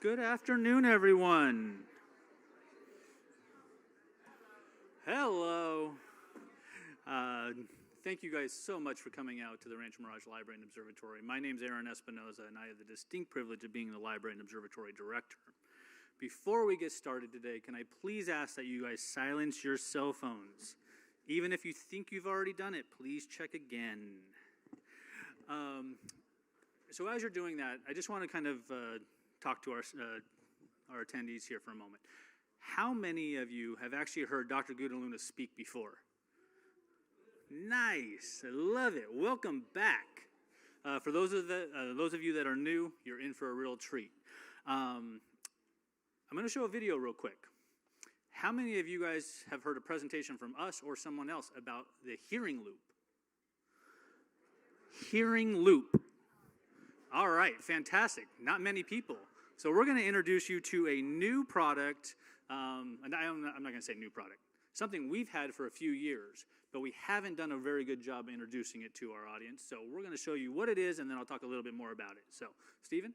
Good afternoon, everyone. Hello. Thank you guys so much for coming out to the Rancho Mirage Library and Observatory. My name is Aaron Espinoza, and I have the distinct privilege of being the Library and Observatory Director. Before we get started today, can I please ask that you guys silence your cell phones? Even if you think you've already done it, please check again. So as you're doing that, I just want to kind of talk to our attendees here for a moment. How many of you have actually heard Dr. Gudelunas speak before? Nice, I love it. Welcome back. For those of you that are new, you're in for a real treat. I'm going to show a video real quick. How many of you guys have heard a presentation from us or someone else about the hearing loop? Hearing loop. All right, fantastic. Not many people. So we're going to introduce you to a new product, and I'm not going to say new product, something we've had for a few years, but we haven't done a very good job introducing it to our audience. So we're going to show you what it is, and then I'll talk a little bit more about it. So, Stephen?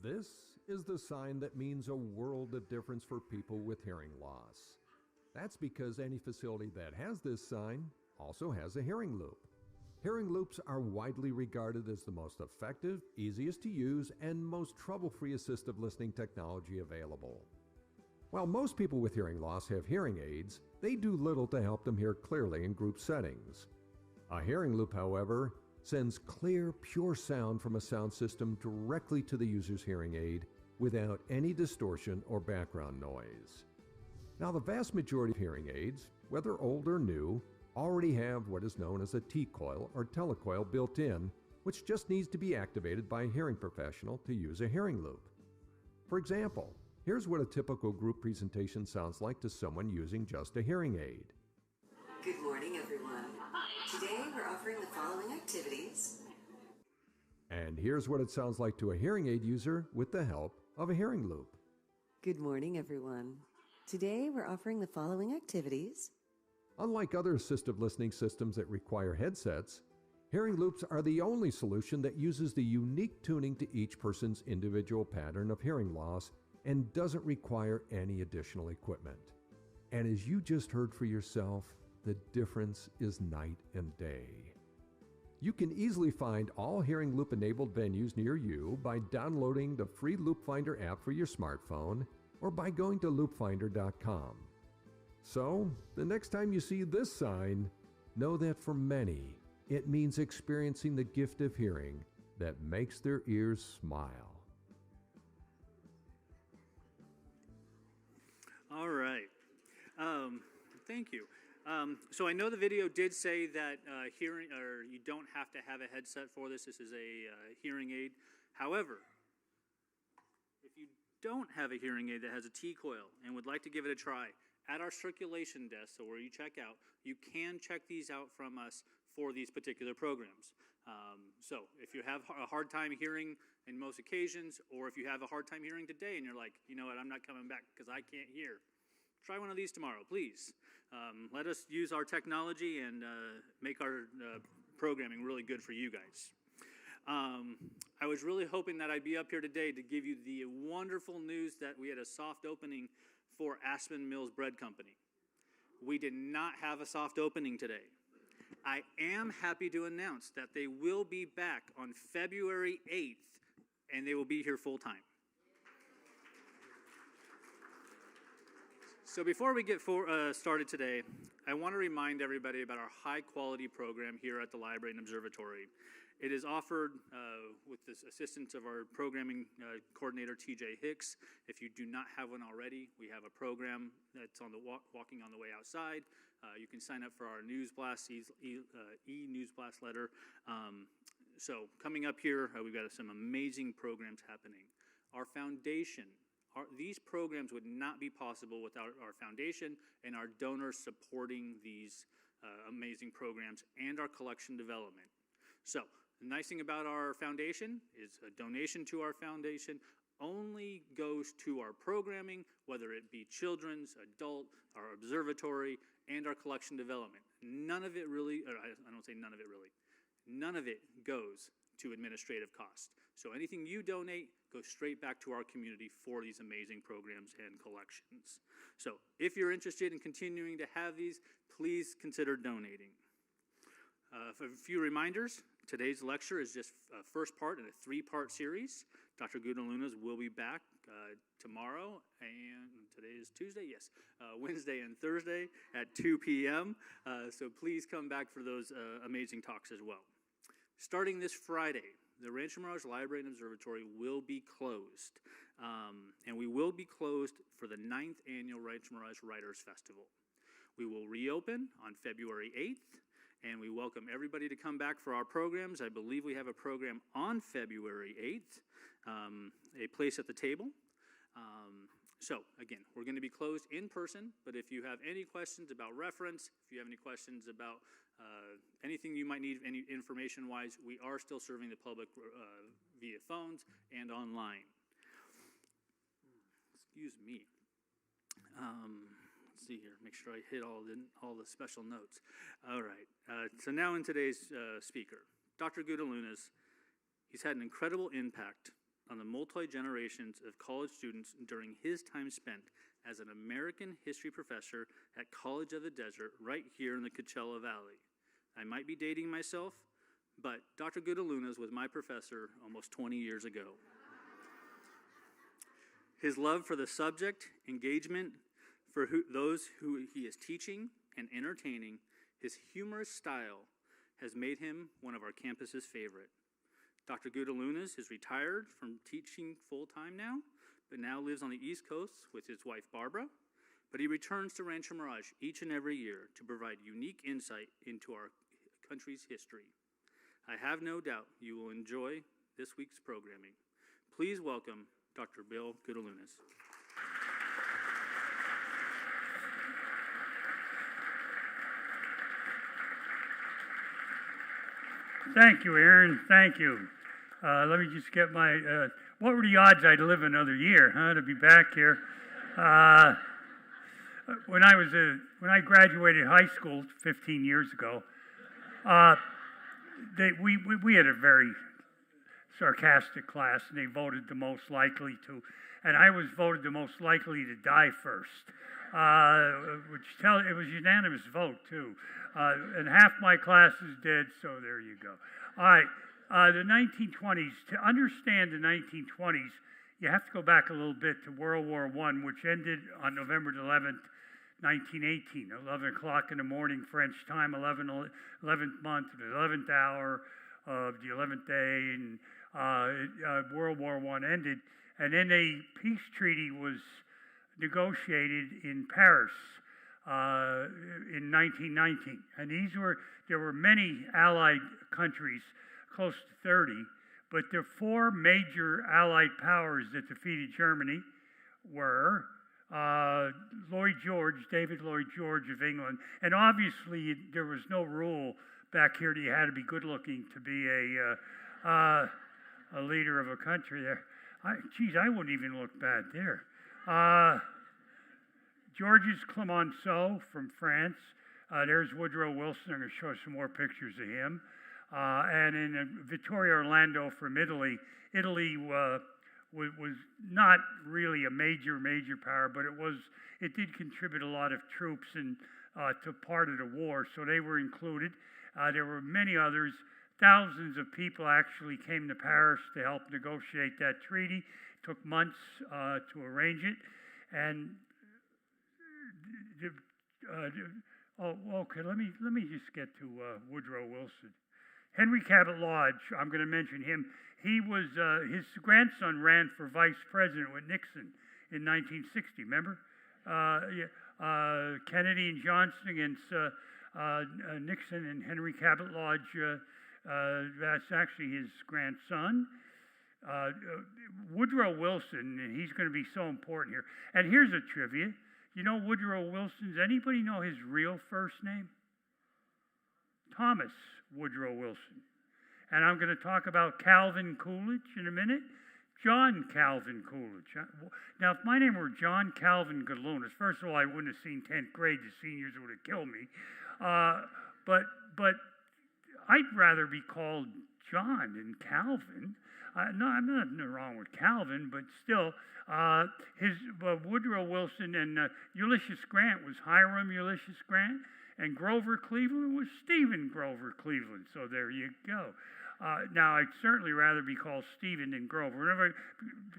This is the sign that means a world of difference for people with hearing loss. That's because any facility that has this sign also has a hearing loop. Hearing loops are widely regarded as the most effective, easiest to use, and most trouble-free assistive listening technology available. While most people with hearing loss have hearing aids, they do little to help them hear clearly in group settings. A hearing loop, however, sends clear, pure sound from a sound system directly to the user's hearing aid without any distortion or background noise. Now, the vast majority of hearing aids, whether old or new, already have what is known as a T-coil or telecoil built in, which just needs to be activated by a hearing professional to use a hearing loop. For example, here's what a typical group presentation sounds like to someone using just a hearing aid. Good morning, everyone. Today we're offering the following activities. And here's what it sounds like to a hearing aid user with the help of a hearing loop. Good morning, everyone. Today we're offering the following activities. Unlike other assistive listening systems that require headsets, hearing loops are the only solution that uses the unique tuning to each person's individual pattern of hearing loss and doesn't require any additional equipment. And as you just heard for yourself, the difference is night and day. You can easily find all hearing loop enabled venues near you by downloading the free Loop Finder app for your smartphone or by going to loopfinder.com. So, the next time you see this sign, know that for many, it means experiencing the gift of hearing that makes their ears smile. All right. Thank you. So I know the video did say that you don't have to have a headset for this. This is a hearing aid. However, if you don't have a hearing aid that has a T-coil and would like to give it a try, at our circulation desk, so where you check out, you can check these out from us for these particular programs. So if you have a hard time hearing in most occasions, or if you have a hard time hearing today and you're like, you know what, I'm not coming back because I can't hear, try one of these tomorrow, please. Let us use our technology and make our programming really good for you guys. I was really hoping that I'd be up here today to give you the wonderful news that we had a soft opening for Aspen Mills Bread Company. We did not have a soft opening today. I am happy to announce that they will be back on February 8th, and they will be here full time. So before we get started today, I want to remind everybody about our high-quality program here at the Library and Observatory. It is offered with the assistance of our programming coordinator, TJ Hicks. If you do not have one already, we have a program that's on the walking on the way outside. You can sign up for our news blast, e-news blast letter. So coming up here, we've got some amazing programs happening. Our foundation, these programs would not be possible without our foundation and our donors supporting these amazing programs and our collection development. So the nice thing about our foundation is a donation to our foundation only goes to our programming, whether it be children's, adult, our observatory, and our collection development. None of it really, or I don't say none of it really, none of it goes to administrative costs. So anything you donate goes straight back to our community for these amazing programs and collections. So if you're interested in continuing to have these, please consider donating. For a few reminders, today's lecture is just a first part in a 3-part series. Dr. Gudelunas will be back tomorrow, and today is Tuesday? Yes, Wednesday and Thursday at 2 p.m. So please come back for those amazing talks as well. Starting this Friday, the Rancho Mirage Library and Observatory will be closed, and we will be closed for the 9th Annual Rancho Mirage Writers Festival. We will reopen on February 8th, and we welcome everybody to come back for our programs. I believe we have a program on February 8th, a place at the table. So again, we're going to be closed in person, but if you have any questions about reference, if you have any questions about anything you might need, any information-wise, we are still serving the public via phones and online. Excuse me. Let's see here, make sure I hit all the special notes. All right, so now in today's speaker, Dr. Gudelunas, he's had an incredible impact on the multi-generations of college students during his time spent as an American history professor at College of the Desert right here in the Coachella Valley. I might be dating myself, but Dr. Gudelunas was my professor almost 20 years ago. His love for the subject, engagement, for those who he is teaching and entertaining, his humorous style has made him one of our campus's favorite. Dr. Gudelunas is retired from teaching full-time now, but now lives on the East Coast with his wife Barbara. But he returns to Rancho Mirage each and every year to provide unique insight into our country's history. I have no doubt you will enjoy this week's programming. Please welcome Dr. Bill Gudelunas. Thank you, Aaron. Thank you. Let me just get my, what were the odds I'd live another year, to be back here? When I graduated high school 15 years ago, we had a very sarcastic class, and they voted the most likely to, and I was voted the most likely to die first, it was unanimous vote too, and half my class is dead, so there you go. All right, the 1920s, to understand the 1920s, you have to go back a little bit to World War I, which ended on November 11th, 1918, 11 o'clock in the morning French time, 11th month, the 11th hour of the 11th day, and World War I ended. And then a peace treaty was negotiated in Paris in 1919. And there were many allied countries, close to 30, but the 4 major allied powers that defeated Germany were David Lloyd George of England. And obviously there was no rule back here that you had to be good looking to be a leader of a country there. I wouldn't even look bad there. Georges Clemenceau from France. There's Woodrow Wilson. I'm going to show some more pictures of him. And in Vittorio Orlando from Italy. Italy was not really a major power, but it did contribute a lot of troops to part of the war, so they were included. There were many others. Thousands of people actually came to Paris to help negotiate that treaty. It took months to arrange it. And okay, let me just get to Woodrow Wilson. Henry Cabot Lodge, I'm going to mention him. He was his grandson ran for vice president with Nixon in 1960. Remember, Kennedy and Johnson against Nixon and Henry Cabot Lodge. That's actually his grandson. Woodrow Wilson, and he's going to be so important here. And here's a trivia. You know Woodrow Wilson's, anybody know his real first name? Thomas Woodrow Wilson. And I'm going to talk about Calvin Coolidge in a minute. John Calvin Coolidge. Now, if my name were John Calvin Gudelunas, first of all, I wouldn't have seen 10th grade. The seniors would have killed me. But I'd rather be called John and Calvin. No, I'm nothing wrong with Calvin, but still, Woodrow Wilson and Ulysses Grant was Hiram Ulysses Grant, and Grover Cleveland was Stephen Grover Cleveland. So there you go. Now, I'd certainly rather be called Stephen than Grover.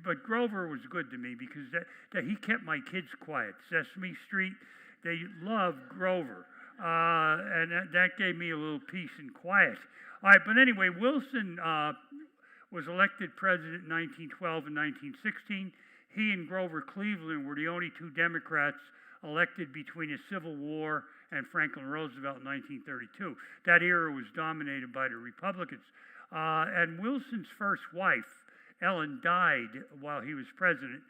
But Grover was good to me because that he kept my kids quiet. Sesame Street, they loved Grover. And that gave me a little peace and quiet. All right, but anyway, Wilson was elected president in 1912 and 1916. He and Grover Cleveland were the only two Democrats elected between the Civil War and Franklin Roosevelt in 1932. That era was dominated by the Republicans. And Wilson's first wife, Ellen, died while he was president.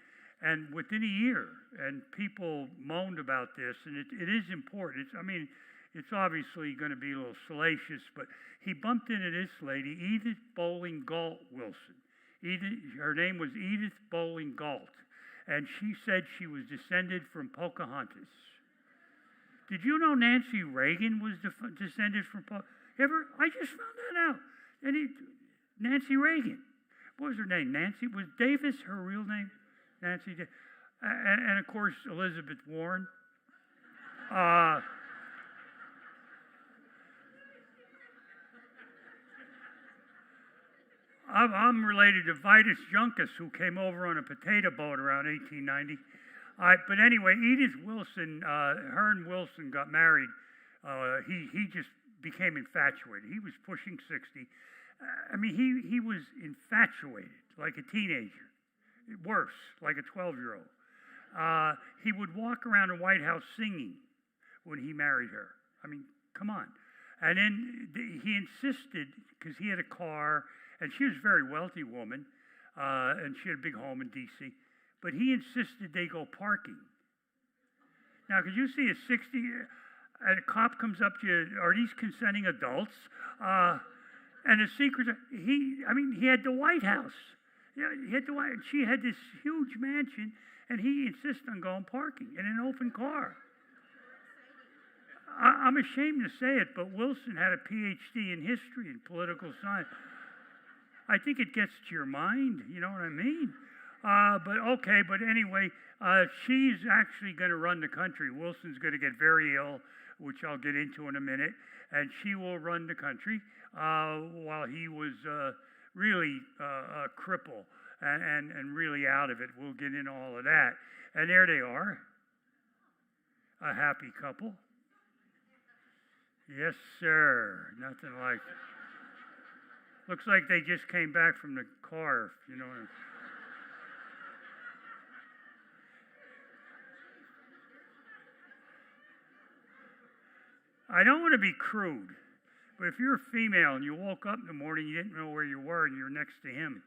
And within a year, and people moaned about this, and it is important. It's obviously going to be a little salacious, but he bumped into this lady, Edith Bowling Galt Wilson. Her name was Edith Bowling Galt, and she said she was descended from Pocahontas. Did you know Nancy Reagan was descended from Pocahontas? I just found that out. Nancy Reagan. What was her name? Nancy? Was Davis her real name? Nancy. And of course, Elizabeth Warren. I'm related to Vitus Juncus, who came over on a potato boat around 1890. But anyway, Edith Wilson, her and Wilson got married. He just became infatuated. He was pushing 60. He was infatuated, like a teenager. Worse, like a 12-year-old. He would walk around the White House singing when he married her. Come on. And then he insisted, because he had a car, and she was a very wealthy woman, and she had a big home in D.C., but he insisted they go parking. Now, could you see a 60, and a cop comes up to you, are these consenting adults? And the secret, he had the White House. Yeah, he had the White House. She had this huge mansion, and he insisted on going parking in an open car. I'm ashamed to say it, but Wilson had a PhD in history and political science. I think it gets to your mind, you know what I mean? But anyway, she's actually going to run the country. Wilson's going to get very ill, which I'll get into in a minute, and she will run the country while he was really a cripple and really out of it. We'll get into all of that. And there they are, a happy couple. Yes, sir. Nothing like... Looks like they just came back from the car, you know. I don't want to be crude, but if you're a female and you woke up in the morning, you didn't know where you were, and you're next to him,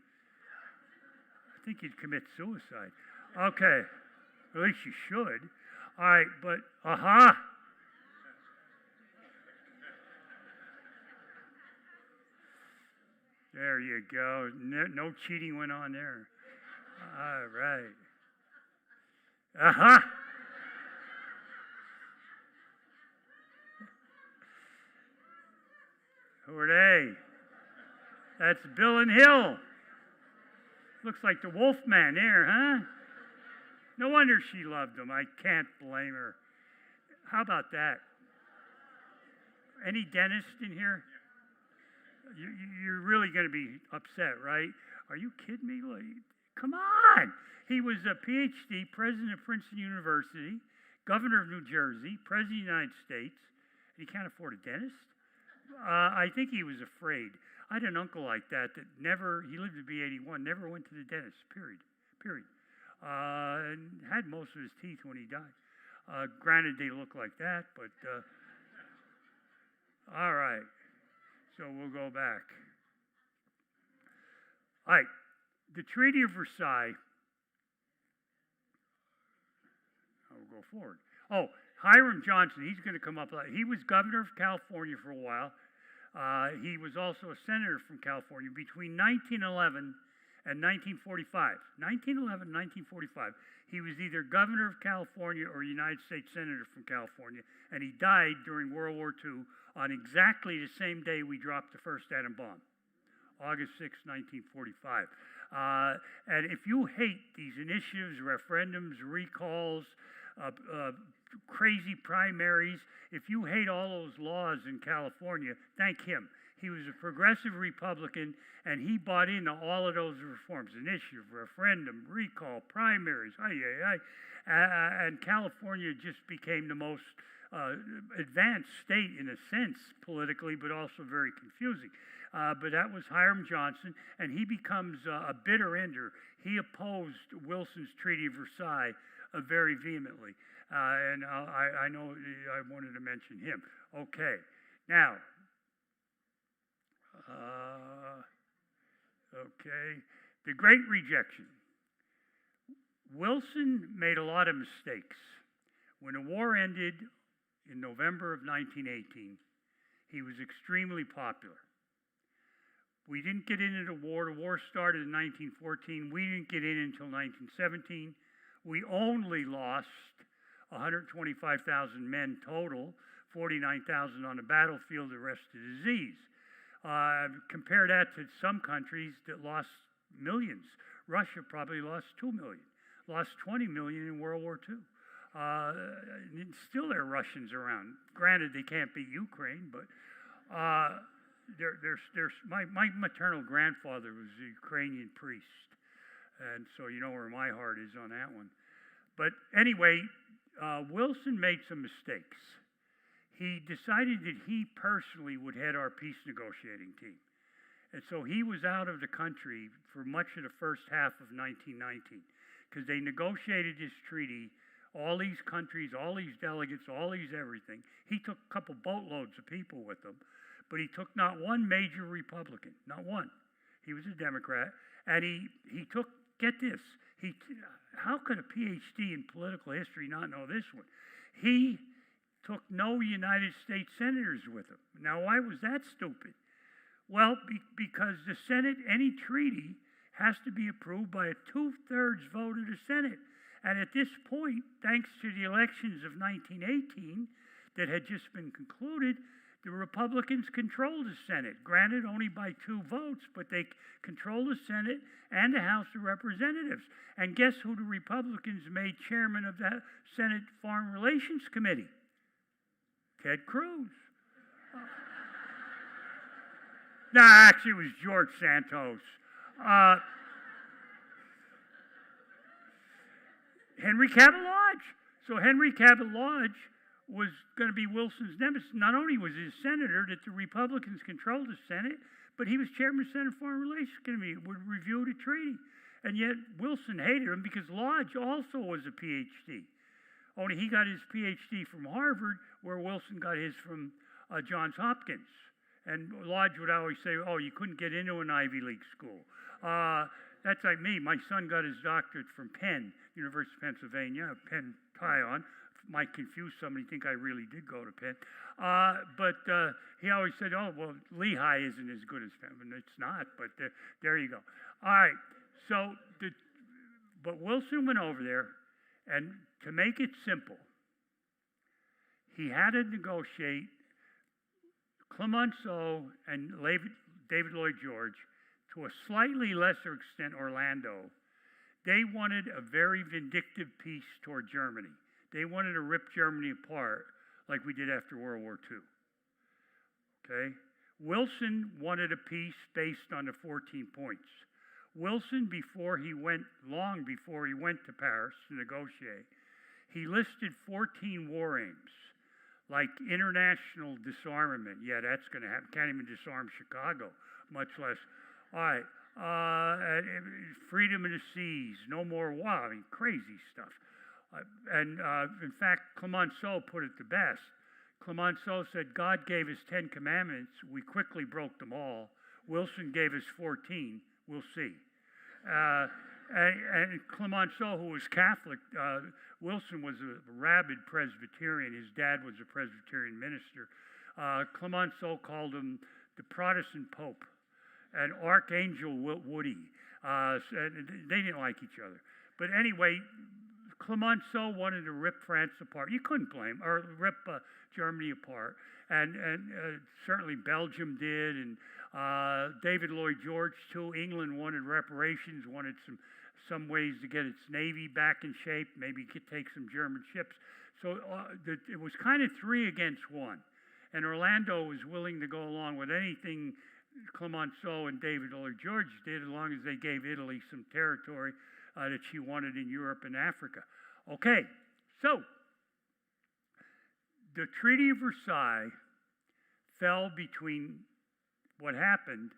I think you'd commit suicide. Okay, at least you should. All right, but there you go. No cheating went on there. All right. Who are they? That's Bill and Hill. Looks like the Wolfman there, huh? No wonder she loved him. I can't blame her. How about that? Any dentist in here? You're really going to be upset, right? Are you kidding me? Come on! He was a PhD, president of Princeton University, governor of New Jersey, president of the United States, and he can't afford a dentist? I think he was afraid. I had an uncle like that he lived to be 81, never went to the dentist, period. And had most of his teeth when he died. Granted, they look like that, but all right. So we'll go back. All right, the Treaty of Versailles. I'll go forward. Oh, Hiram Johnson, he's going to come up. He was governor of California for a while. He was also a senator from California between 1911 and 1945. 1911 and 1945. He was either governor of California or United States senator from California, and he died during World War II on exactly the same day we dropped the first atom bomb, August 6, 1945. And if you hate these initiatives, referendums, recalls, crazy primaries, if you hate all those laws in California, thank him. He was a progressive Republican, and he bought into all of those reforms: initiative, referendum, recall, primaries, and California just became the most advanced state in a sense politically, but also very confusing. But that was Hiram Johnson, and he becomes a bitter ender. He opposed Wilson's Treaty of Versailles very vehemently, and I know I wanted to mention him. Okay, now, the Great Rejection. Wilson made a lot of mistakes. When the war ended in November of 1918, he was extremely popular. We didn't get into the war. The war started in 1914. We didn't get in until 1917. We only lost 125,000 men total, 49,000 on the battlefield, the rest to disease. Compare that to some countries that lost millions. Russia probably lost 2 million, lost 20 million in World War II. Still there are Russians around. Granted, they can't beat Ukraine, but my maternal grandfather was a Ukrainian priest, and so you know where my heart is on that one. But anyway, Wilson made some mistakes. He decided that he personally would head our peace negotiating team. And so he was out of the country for much of the first half of 1919 because they negotiated this treaty, all these countries, all these delegates, all these everything. He took a couple boatloads of people with him, but he took not one major Republican, not one. He was a Democrat, and he took, get this, how could a PhD in political history not know this one? He took no United States senators with him. Now, why was that stupid? Well, because the Senate, any treaty, has to be approved by a 2/3 vote of the Senate. And at this point, thanks to the elections of 1918 that had just been concluded, the Republicans controlled the Senate, granted only by 2 votes, but they controlled the Senate and the House of Representatives. And guess who the Republicans made chairman of the Senate Foreign Relations Committee? Ted Cruz. No, actually, it was George Santos. Henry Cabot Lodge. So Henry Cabot Lodge was going to be Wilson's nemesis. Not only was he a senator that the Republicans controlled the Senate, but he was chairman of the Senate Foreign Relations Committee, would review the treaty. And yet Wilson hated him because Lodge also was a PhD. Only he got his PhD from Harvard, where Wilson got his from Johns Hopkins. And Lodge would always say, oh, you couldn't get into an Ivy League school. That's like me. My son got his doctorate from Penn, University of Pennsylvania, Penn tie on. Might confuse somebody, think I really did go to Penn. But he always said, oh, well, Lehigh isn't as good as Penn. And it's not, but there you go. All right, so, but Wilson went over there, and to make it simple, he had to negotiate Clemenceau and David Lloyd George, to a slightly lesser extent Orlando. They wanted a very vindictive peace toward Germany. They wanted to rip Germany apart like we did after World War II. Okay? Wilson wanted a peace based on the 14 points. Wilson, long before he went to Paris to negotiate, he listed 14 war aims, like international disarmament. Yeah, that's going to happen. Can't even disarm Chicago, much less. All right, freedom of the seas, no more war. I mean, crazy stuff. In fact, Clemenceau put it the best. Clemenceau said, God gave us 10 commandments. We quickly broke them all. Wilson gave us 14. We'll see. And Clemenceau, who was Catholic, Wilson was a rabid Presbyterian. His dad was a Presbyterian minister. Clemenceau called him the Protestant Pope, and Archangel Woody. They didn't like each other. But anyway, Clemenceau wanted to rip France apart. You couldn't blame him, or rip Germany apart. and certainly Belgium did, and David Lloyd George too. England wanted reparations, wanted some ways to get its navy back in shape, maybe could take some German ships. So it was kind of 3 against 1, and Orlando was willing to go along with anything Clemenceau and David Lloyd George did, as long as they gave Italy some territory that she wanted in Europe and Africa. Okay, so the Treaty of Versailles fell between what happened,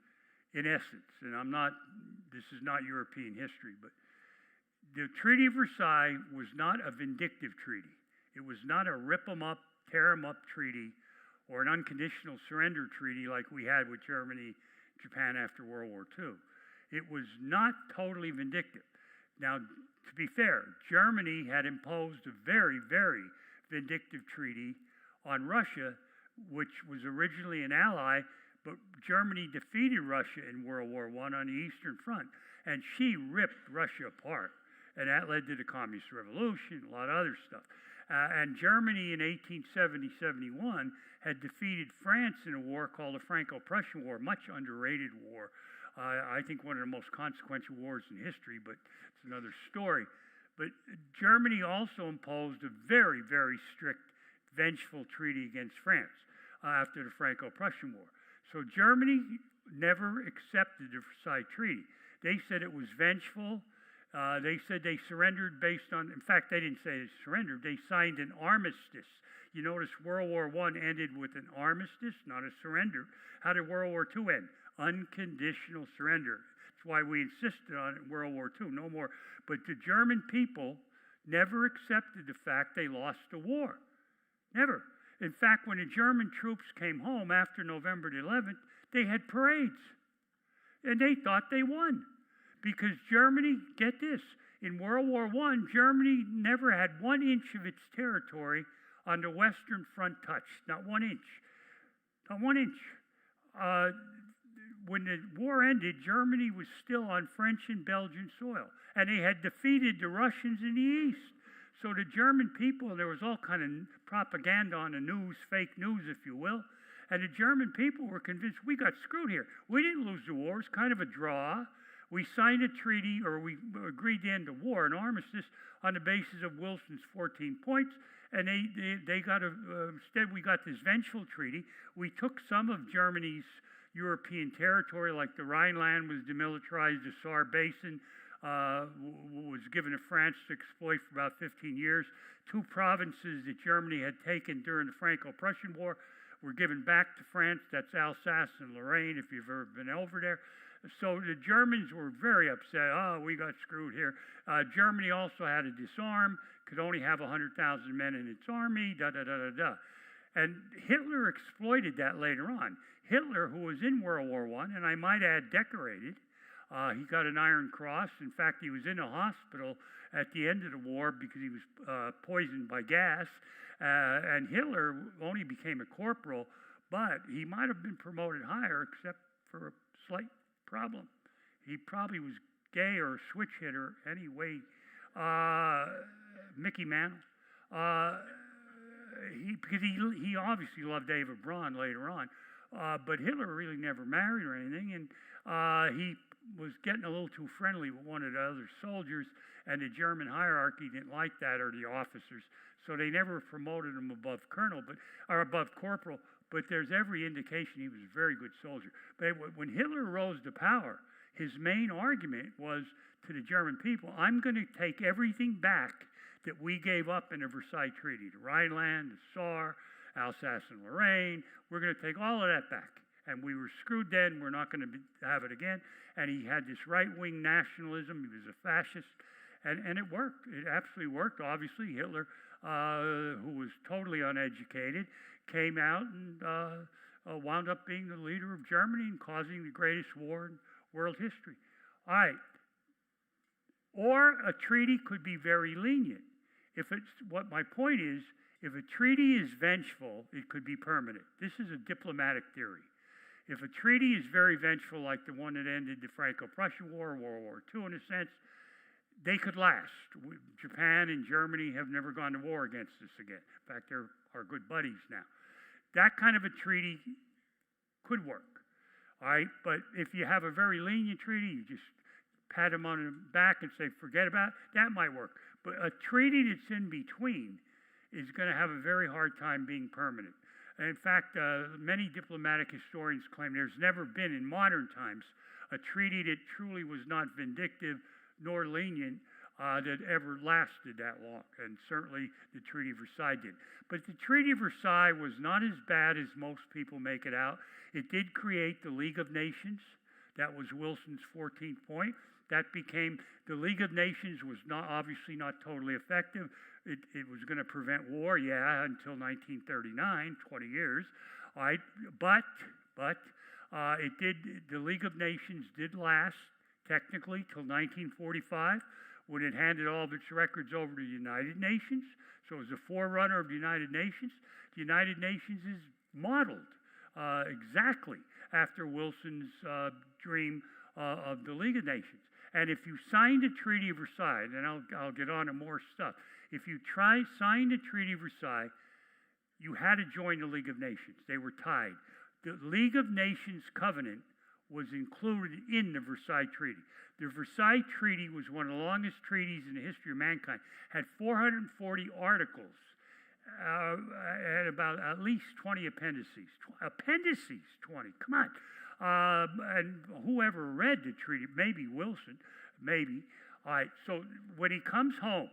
in essence, and this is not European history, but the Treaty of Versailles was not a vindictive treaty. It was not a rip 'em up, tear 'em up treaty, or an unconditional surrender treaty like we had with Germany, Japan after World War II. It was not totally vindictive. Now, to be fair, Germany had imposed a very, very vindictive treaty on Russia, which was originally an ally, but Germany defeated Russia in World War I on the Eastern Front, and she ripped Russia apart. And that led to the Communist Revolution, a lot of other stuff. And Germany in 1870-71 had defeated France in a war called the Franco-Prussian War, much underrated war. I think one of the most consequential wars in history, but it's another story. But Germany also imposed a very, very strict, vengeful treaty against France after the Franco-Prussian War. So Germany never accepted the Versailles Treaty. They said it was vengeful. They said they surrendered based on, in fact, they didn't say they surrendered. They signed an armistice. You notice World War I ended with an armistice, not a surrender. How did World War II end? Unconditional surrender. That's why we insisted on it in World War II, no more. But the German people never accepted the fact they lost the war. Never. In fact, when the German troops came home after November the 11th, they had parades. And they thought they won. Because Germany, get this, in World War I, Germany never had 1 inch of its territory on the Western Front touched. Not 1 inch. Not 1 inch. When the war ended, Germany was still on French and Belgian soil. And they had defeated the Russians in the East. So the German people, and there was all kind of propaganda on the news, fake news, if you will, and the German people were convinced we got screwed here. We didn't lose the war. It's kind of a draw. We signed a treaty, or we agreed to end the war, an armistice, on the basis of Wilson's 14 points, and they got instead we got this vengeful treaty. We took some of Germany's European territory, like the Rhineland was demilitarized, the Saar Basin was given to France to exploit for about 15 years. 2 provinces that Germany had taken during the Franco-Prussian War were given back to France. That's Alsace and Lorraine, if you've ever been over there. So the Germans were very upset. Oh, we got screwed here. Germany also had to disarm, could only have 100,000 men in its army, da-da-da-da-da. And Hitler exploited that later on. Hitler, who was in World War I, and I might add decorated, he got an Iron Cross. In fact, he was in a hospital at the end of the war because he was poisoned by gas. And Hitler only became a corporal, but he might have been promoted higher except for a slight problem. He probably was gay or a switch hitter anyway. Mickey Mantle. Because he obviously loved Eva Braun later on. But Hitler really never married or anything. And he was getting a little too friendly with one of the other soldiers. And the German hierarchy didn't like that, or the officers. So they never promoted him above colonel, or above corporal. But there's every indication he was a very good soldier. But when Hitler rose to power, his main argument was to the German people, I'm going to take everything back that we gave up in the Versailles Treaty. The Rhineland, the Saar, Alsace and Lorraine. We're going to take all of that back. And we were screwed then. We're not going to have it again. And he had this right-wing nationalism. He was a fascist. And it worked. It absolutely worked. Obviously, Hitler, who was totally uneducated, came out and wound up being the leader of Germany and causing the greatest war in world history. All right. Or a treaty could be very lenient. What my point is, if a treaty is vengeful, it could be permanent. This is a diplomatic theory. If a treaty is very vengeful, like the one that ended the Franco-Prussian War, World War II in a sense, they could last. Japan and Germany have never gone to war against us again. In fact, they're our good buddies now. That kind of a treaty could work. All right, but if you have a very lenient treaty, you just pat them on the back and say, forget about it, that might work. But a treaty that's in between is going to have a very hard time being permanent. And in fact, many diplomatic historians claim there's never been in modern times a treaty that truly was not vindictive nor lenient that ever lasted that long. And certainly the Treaty of Versailles did. But the Treaty of Versailles was not as bad as most people make it out. It did create the League of Nations. That was Wilson's 14th point. That became, the League of Nations was not obviously not totally effective. It was going to prevent war, yeah, until 1939, 20 years. All right, but it did. The League of Nations did last technically till 1945, when it handed all of its records over to the United Nations. So it was a forerunner of the United Nations. The United Nations is modeled exactly after Wilson's dream of the League of Nations. And if you signed the Treaty of Versailles, and I'll get on to more stuff. If you signed the Treaty of Versailles, you had to join the League of Nations. They were tied. The League of Nations covenant was included in the Versailles Treaty. The Versailles Treaty was one of the longest treaties in the history of mankind. Had 440 articles, had about at least 20 appendices. Appendices, 20. Come on. And whoever read the treaty, maybe Wilson, maybe. All right, so when he comes home,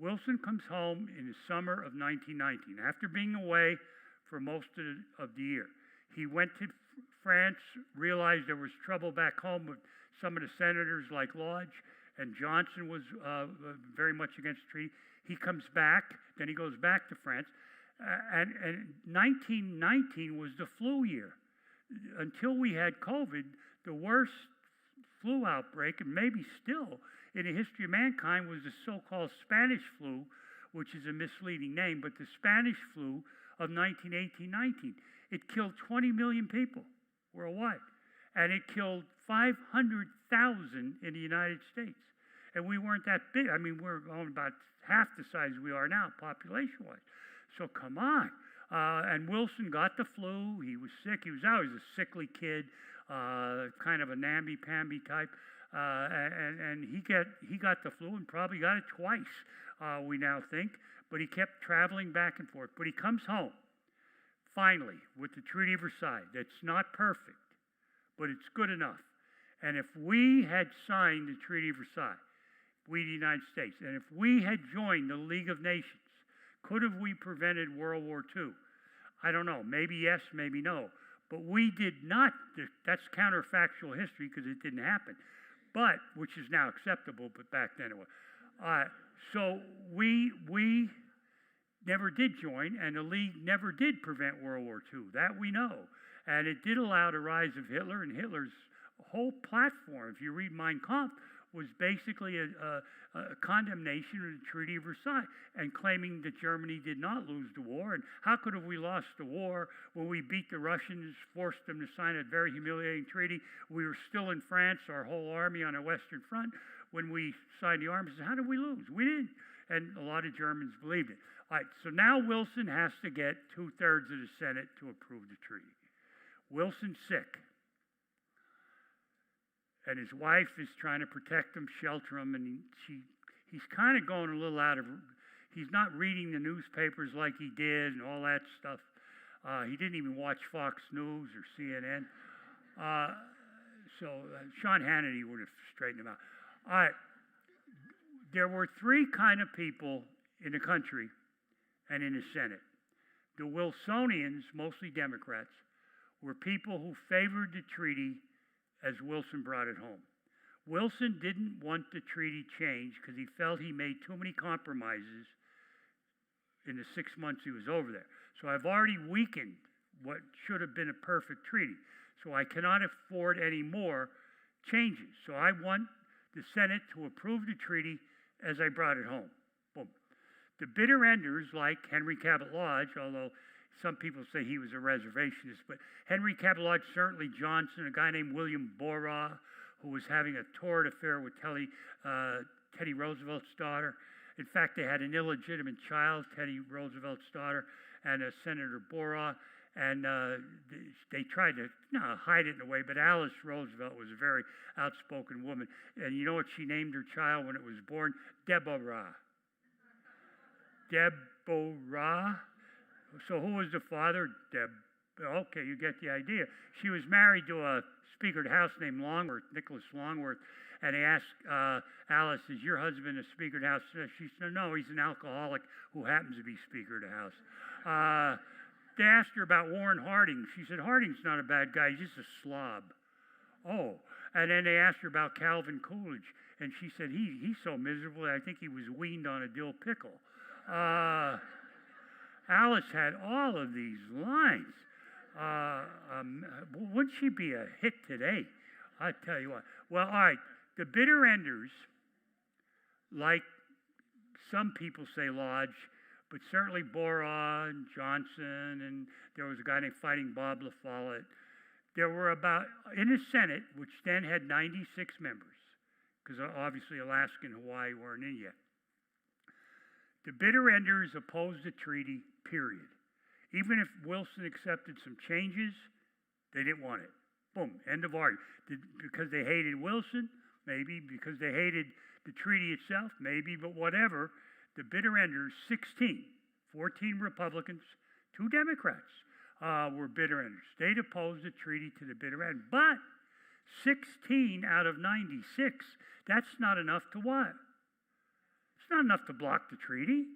Wilson comes home in the summer of 1919, after being away for most of the year. He went to France, realized there was trouble back home with some of the senators like Lodge, and Johnson was very much against the treaty. He comes back, then he goes back to France, and 1919 was the flu year. Until we had COVID, the worst flu outbreak, and maybe still in the history of mankind, was the so-called Spanish flu, which is a misleading name, but the Spanish flu of 1918-19. It killed 20 million people worldwide, and it killed 500,000 in the United States. And we weren't that big. I mean, we're only about half the size we are now, population-wise. So come on. And Wilson got the flu. He was sick. He was always a sickly kid, kind of a namby-pamby type. And he got the flu and probably got it twice, we now think. But he kept traveling back and forth. But he comes home, finally, with the Treaty of Versailles. That's not perfect, but it's good enough. And if we had signed the Treaty of Versailles, we, the United States, and if we had joined the League of Nations, could have we prevented World War II? I don't know. Maybe yes, maybe no. But we did not. That's counterfactual history because it didn't happen. But, which is now acceptable, but back then it was. So we never did join, and the League never did prevent World War II. That we know. And it did allow the rise of Hitler, and Hitler's whole platform, if you read Mein Kampf, was basically a condemnation of the Treaty of Versailles and claiming that Germany did not lose the war. And how could have we lost the war when we beat the Russians, forced them to sign a very humiliating treaty? We were still in France, our whole army on the Western Front, when we signed the armistice. How did we lose? We didn't. And a lot of Germans believed it. All right, so now Wilson has to get 2/3 of the Senate to approve the treaty. Wilson's sick. And his wife is trying to protect him, shelter him, and he's kind of going a little out of, he's not reading the newspapers like he did and all that stuff. He didn't even watch Fox News or CNN. So Sean Hannity would have straightened him out. All right. There were three kind of people in the country and in the Senate. The Wilsonians, mostly Democrats, were people who favored the treaty as Wilson brought it home. Wilson didn't want the treaty changed because he felt he made too many compromises in the 6 months he was over there. So I've already weakened what should have been a perfect treaty. So I cannot afford any more changes. So I want the Senate to approve the treaty as I brought it home. Boom. The bitter enders, like Henry Cabot Lodge, although some people say he was a reservationist, but Henry Cabot Lodge, certainly Johnson, a guy named William Borah, who was having a torrid affair with Teddy Roosevelt's daughter. In fact, they had an illegitimate child, Teddy Roosevelt's daughter, and Senator Borah, and they tried to hide it in a way, but Alice Roosevelt was a very outspoken woman. And you know what she named her child when it was born? Deborah. Deborah. So who was the father? Okay, you get the idea. She was married to a Speaker of the House named Longworth, Nicholas Longworth, and he asked Alice, is your husband a Speaker of the House? She said, no, he's an alcoholic who happens to be Speaker of the House. They asked her about Warren Harding. She said, Harding's not a bad guy, he's just a slob. Oh, and then they asked her about Calvin Coolidge, and she said, he's so miserable that I think he was weaned on a dill pickle. Alice had all of these lines. Wouldn't she be a hit today? I tell you what. Well, all right, the bitter enders, like some people say Lodge, but certainly Borah and Johnson, and there was a guy named Fighting Bob La Follette. There were about, in the Senate, which then had 96 members, because obviously Alaska and Hawaii weren't in yet. The bitter enders opposed the treaty, period. Even if Wilson accepted some changes, they didn't want it. Boom, end of argument. Because they hated Wilson? Maybe. Because they hated the treaty itself? Maybe, but whatever. The bitter enders, 16, 14 Republicans, 2 Democrats were bitter enders. They'd opposed the treaty to the bitter end. But 16 out of 96, that's not enough to what? It's not enough to block the treaty.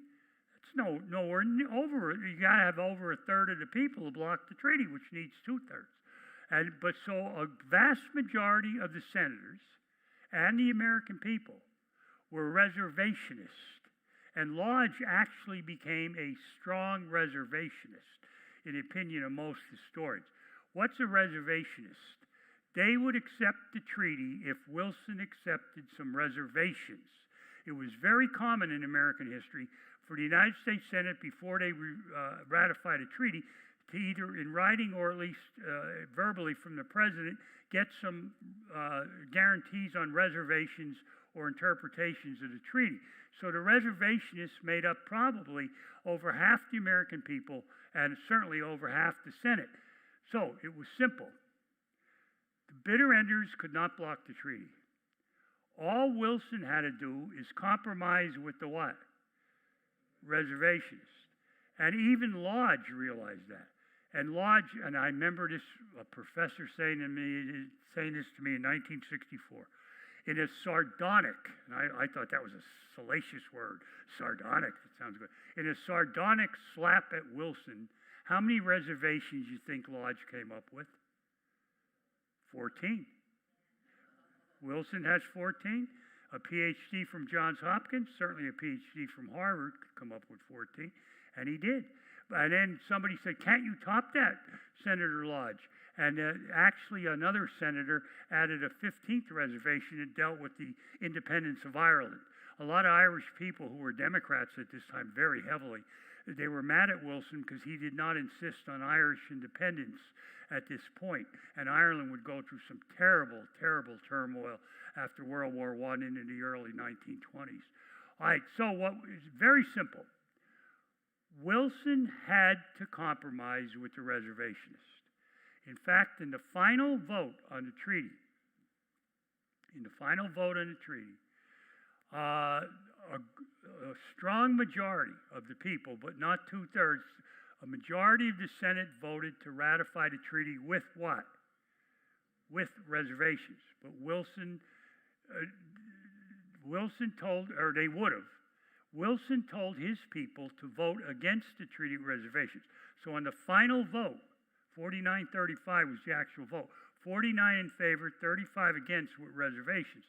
It's nowhere over. You got to have over a third of the people to block the treaty, which needs 2/3. But so a vast majority of the senators and the American people were reservationists. And Lodge actually became a strong reservationist, in the opinion of most historians. What's a reservationist? They would accept the treaty if Wilson accepted some reservations. It was very common in American history for the United States Senate, before they ratified a treaty, to either in writing or at least verbally from the president, get some guarantees on reservations or interpretations of the treaty. So the reservationists made up probably over half the American people and certainly over half the Senate. So it was simple. The bitter enders could not block the treaty. All Wilson had to do is compromise with the what? Reservationists. And even Lodge realized that. And Lodge, and I remember this, a professor saying this to me in 1964, in a sardonic, and I thought that was a salacious word, sardonic, that sounds good. In a sardonic slap at Wilson, how many reservations you think Lodge came up with? 14. Wilson has 14. A PhD from Johns Hopkins, certainly a PhD from Harvard, could come up with 14, and he did. And then somebody said, can't you top that, Senator Lodge? And actually another senator added a 15th reservation that dealt with the independence of Ireland. A lot of Irish people who were Democrats at this time, very heavily, they were mad at Wilson because he did not insist on Irish independence at this point. And Ireland would go through some terrible, terrible turmoil after World War I into the early 1920s. All right, so what is very simple. Wilson had to compromise with the reservationists. In fact, in the final vote on the treaty, a strong majority of the people, but not 2/3, a majority of the Senate voted to ratify the treaty with what? With reservations. But Wilson told, or they would have, Wilson told his people to vote against the treaty with reservations. So on the final vote, 49-35 was the actual vote. 49 in favor, 35 against with reservations.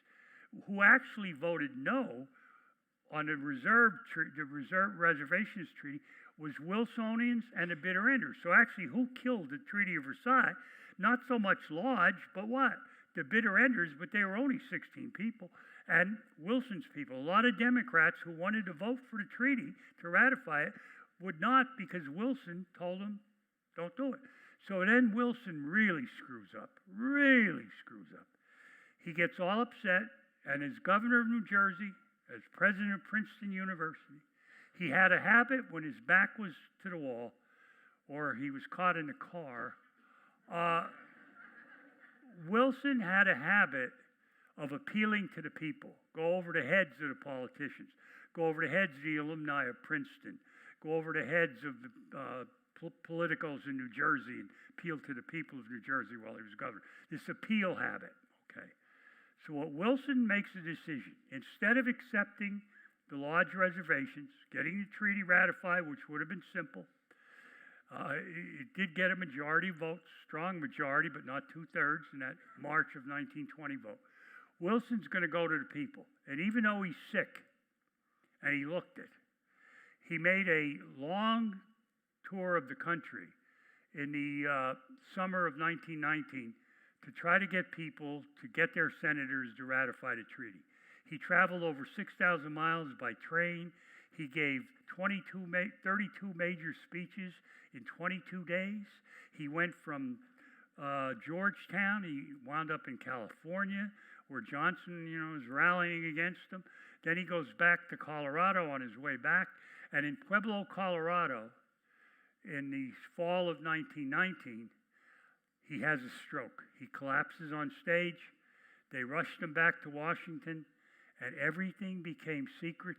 Who actually voted no on the reserve reservations treaty was Wilsonians and the bitter enders. So actually, who killed the Treaty of Versailles? Not so much Lodge, but what? The bitter enders, but they were only 16 people. And Wilson's people, a lot of Democrats who wanted to vote for the treaty to ratify it, would not because Wilson told them, don't do it. So then Wilson really screws up. He gets all upset, and as governor of New Jersey, as president of Princeton University, he had a habit when his back was to the wall or he was caught in a car. Wilson had a habit of appealing to the people, go over the heads of the politicians, go over the heads of the alumni of Princeton, go over the heads of the politicals in New Jersey and appeal to the people of New Jersey while he was governor. This appeal habit, okay. So what Wilson makes a decision, instead of accepting the lodge reservations, getting the treaty ratified, which would have been simple, it did get a majority vote, strong majority, but not 2/3 in that March of 1920 vote. Wilson's going to go to the people. And even though he's sick, and he looked it, he made a long tour of the country in the summer of 1919 to try to get people to get their senators to ratify the treaty. He traveled over 6,000 miles by train. He gave 32 major speeches in 22 days. He went from Georgetown. He wound up in California, where Johnson, was rallying against him. Then he goes back to Colorado on his way back. And in Pueblo, Colorado, in the fall of 1919, he has a stroke. He collapses on stage. They rushed him back to Washington, and everything became secret.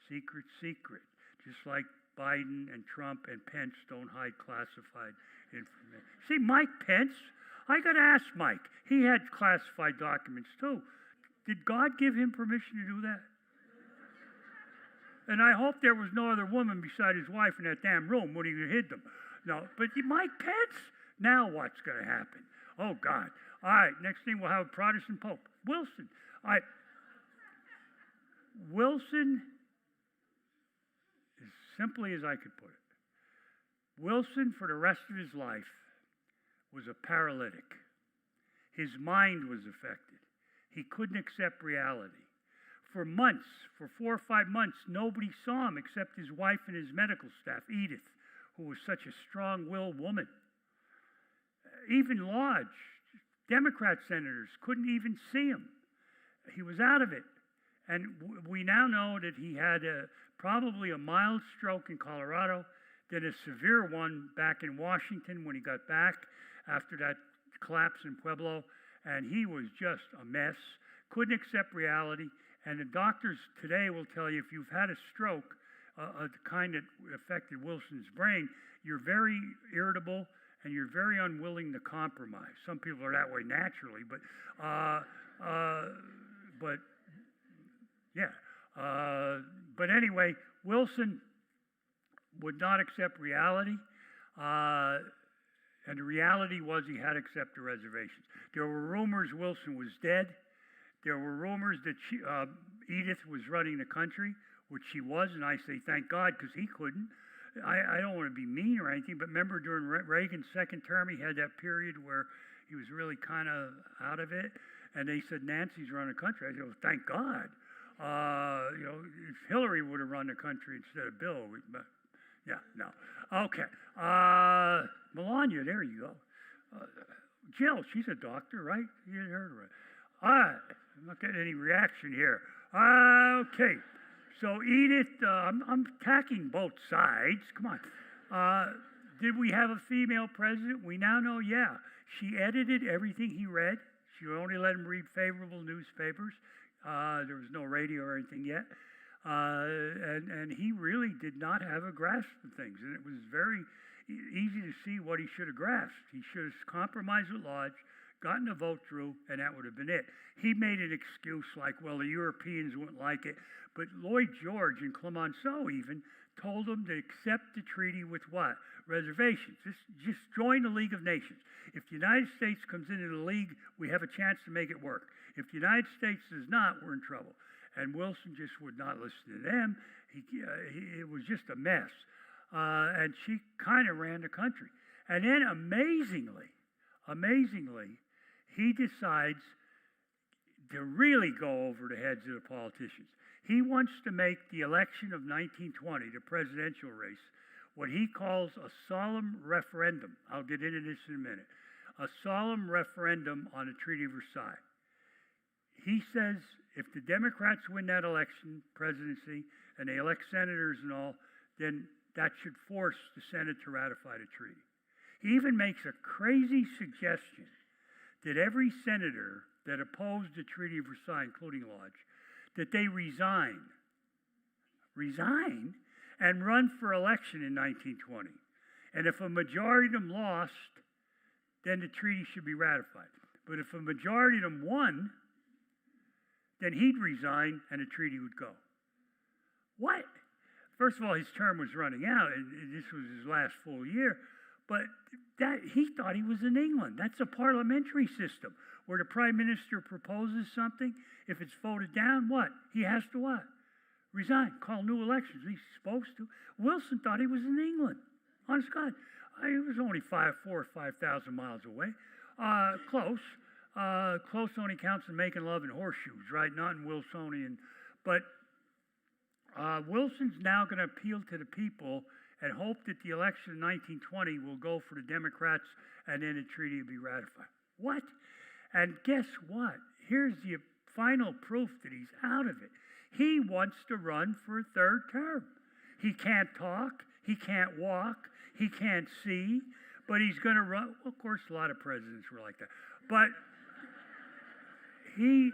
Just like Biden and Trump and Pence don't hide classified information. See, Mike Pence, I got to ask Mike. He had classified documents too. Did God give him permission to do that? And I hope there was no other woman beside his wife in that damn room when he hid them. No, but Mike Pence, now what's going to happen? Oh, God. All right, next thing we'll have a Protestant Pope. Wilson. All right. Wilson, as simply as I could put it, Wilson, for the rest of his life, was a paralytic. His mind was affected. He couldn't accept reality. For months, for 4 or 5 months, nobody saw him except his wife and his medical staff, Edith, who was such a strong-willed woman. Even Lodge, Democrat senators couldn't even see him. He was out of it. And we now know that he had probably a mild stroke in Colorado, then a severe one back in Washington when he got back after that collapse in Pueblo. And he was just a mess, couldn't accept reality. And the doctors today will tell you if you've had a stroke, the kind that affected Wilson's brain, you're very irritable and you're very unwilling to compromise. Some people are that way naturally, but anyway, Wilson would not accept reality, and the reality was he had to accept the reservations. There were rumors Wilson was dead. There were rumors that Edith was running the country, which she was, and I say thank God, because he couldn't. I don't want to be mean or anything, but remember during Reagan's second term, he had that period where he was really kind of out of it, and they said Nancy's running the country. I said, well, thank God. If Hillary would have run the country instead of Bill, Okay. Melania, there you go. Jill, she's a doctor, right? You heard her. All right. I'm not getting any reaction here. Okay. So Edith, I'm attacking both sides. Come on. Did we have a female president? We now know, yeah. She edited everything he read. She only let him read favorable newspapers. There was no radio or anything yet. And he really did not have a grasp of things. And it was very easy to see what he should have grasped. He should have compromised with Lodge, gotten a vote through, and that would have been it. He made an excuse like, well, the Europeans wouldn't like it. But Lloyd George and Clemenceau even told him to accept the treaty with what? Reservations. Just join the League of Nations. If the United States comes into the League, we have a chance to make it work. If the United States does not, we're in trouble. And Wilson just would not listen to them. It was just a mess. And she kind of ran the country. And then amazingly, he decides to really go over the heads of the politicians. He wants to make the election of 1920, the presidential race, what he calls a solemn referendum. I'll get into this in a minute. A solemn referendum on the Treaty of Versailles. He says if the Democrats win that election, presidency, and they elect senators and all, then that should force the Senate to ratify the treaty. He even makes a crazy suggestion that every senator that opposed the Treaty of Versailles, including Lodge, that they resign, and run for election in 1920. And if a majority of them lost, then the treaty should be ratified. But if a majority of them won, then he'd resign and the treaty would go. What? First of all, his term was running out, and this was his last full year. But he thought he was in England. That's a parliamentary system where the prime minister proposes something. If it's voted down, what? He has to what? Resign, call new elections. He's supposed to. Wilson thought he was in England. Honest God. He was only 4,000 or 5,000 miles away. Close. Close only counts in making love and horseshoes, right? Not in Wilsonian. But Wilson's now going to appeal to the people and hope that the election in 1920 will go for the Democrats and then the treaty will be ratified. What? And guess what? Here's the final proof that he's out of it. He wants to run for a third term. He can't talk. He can't walk. He can't see. But he's going to run. Well, of course, a lot of presidents were like that. But he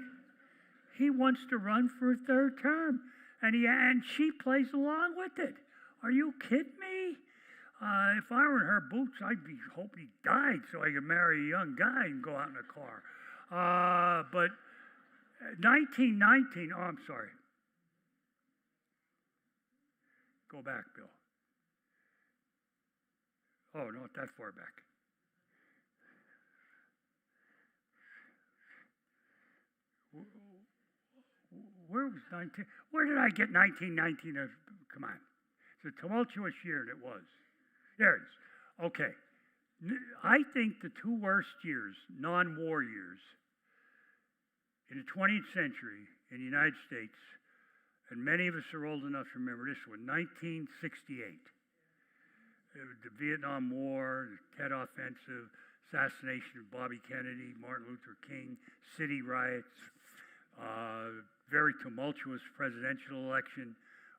wants to run for a third term. And she plays along with it. Are you kidding me? If I were in her boots, I'd be hoping he died so I could marry a young guy and go out in a car. But 1919, oh, I'm sorry. Go back, Bill. Oh, not that far back. Where was 19? Where did I get 1919? Come on. It's a tumultuous year, and it was. There it is. Okay. I think the two worst years, non-war years, in the 20th century in the United States, and many of us are old enough to remember this one, 1968. The Vietnam War, the Tet Offensive, assassination of Bobby Kennedy, Martin Luther King, city riots, very tumultuous presidential election,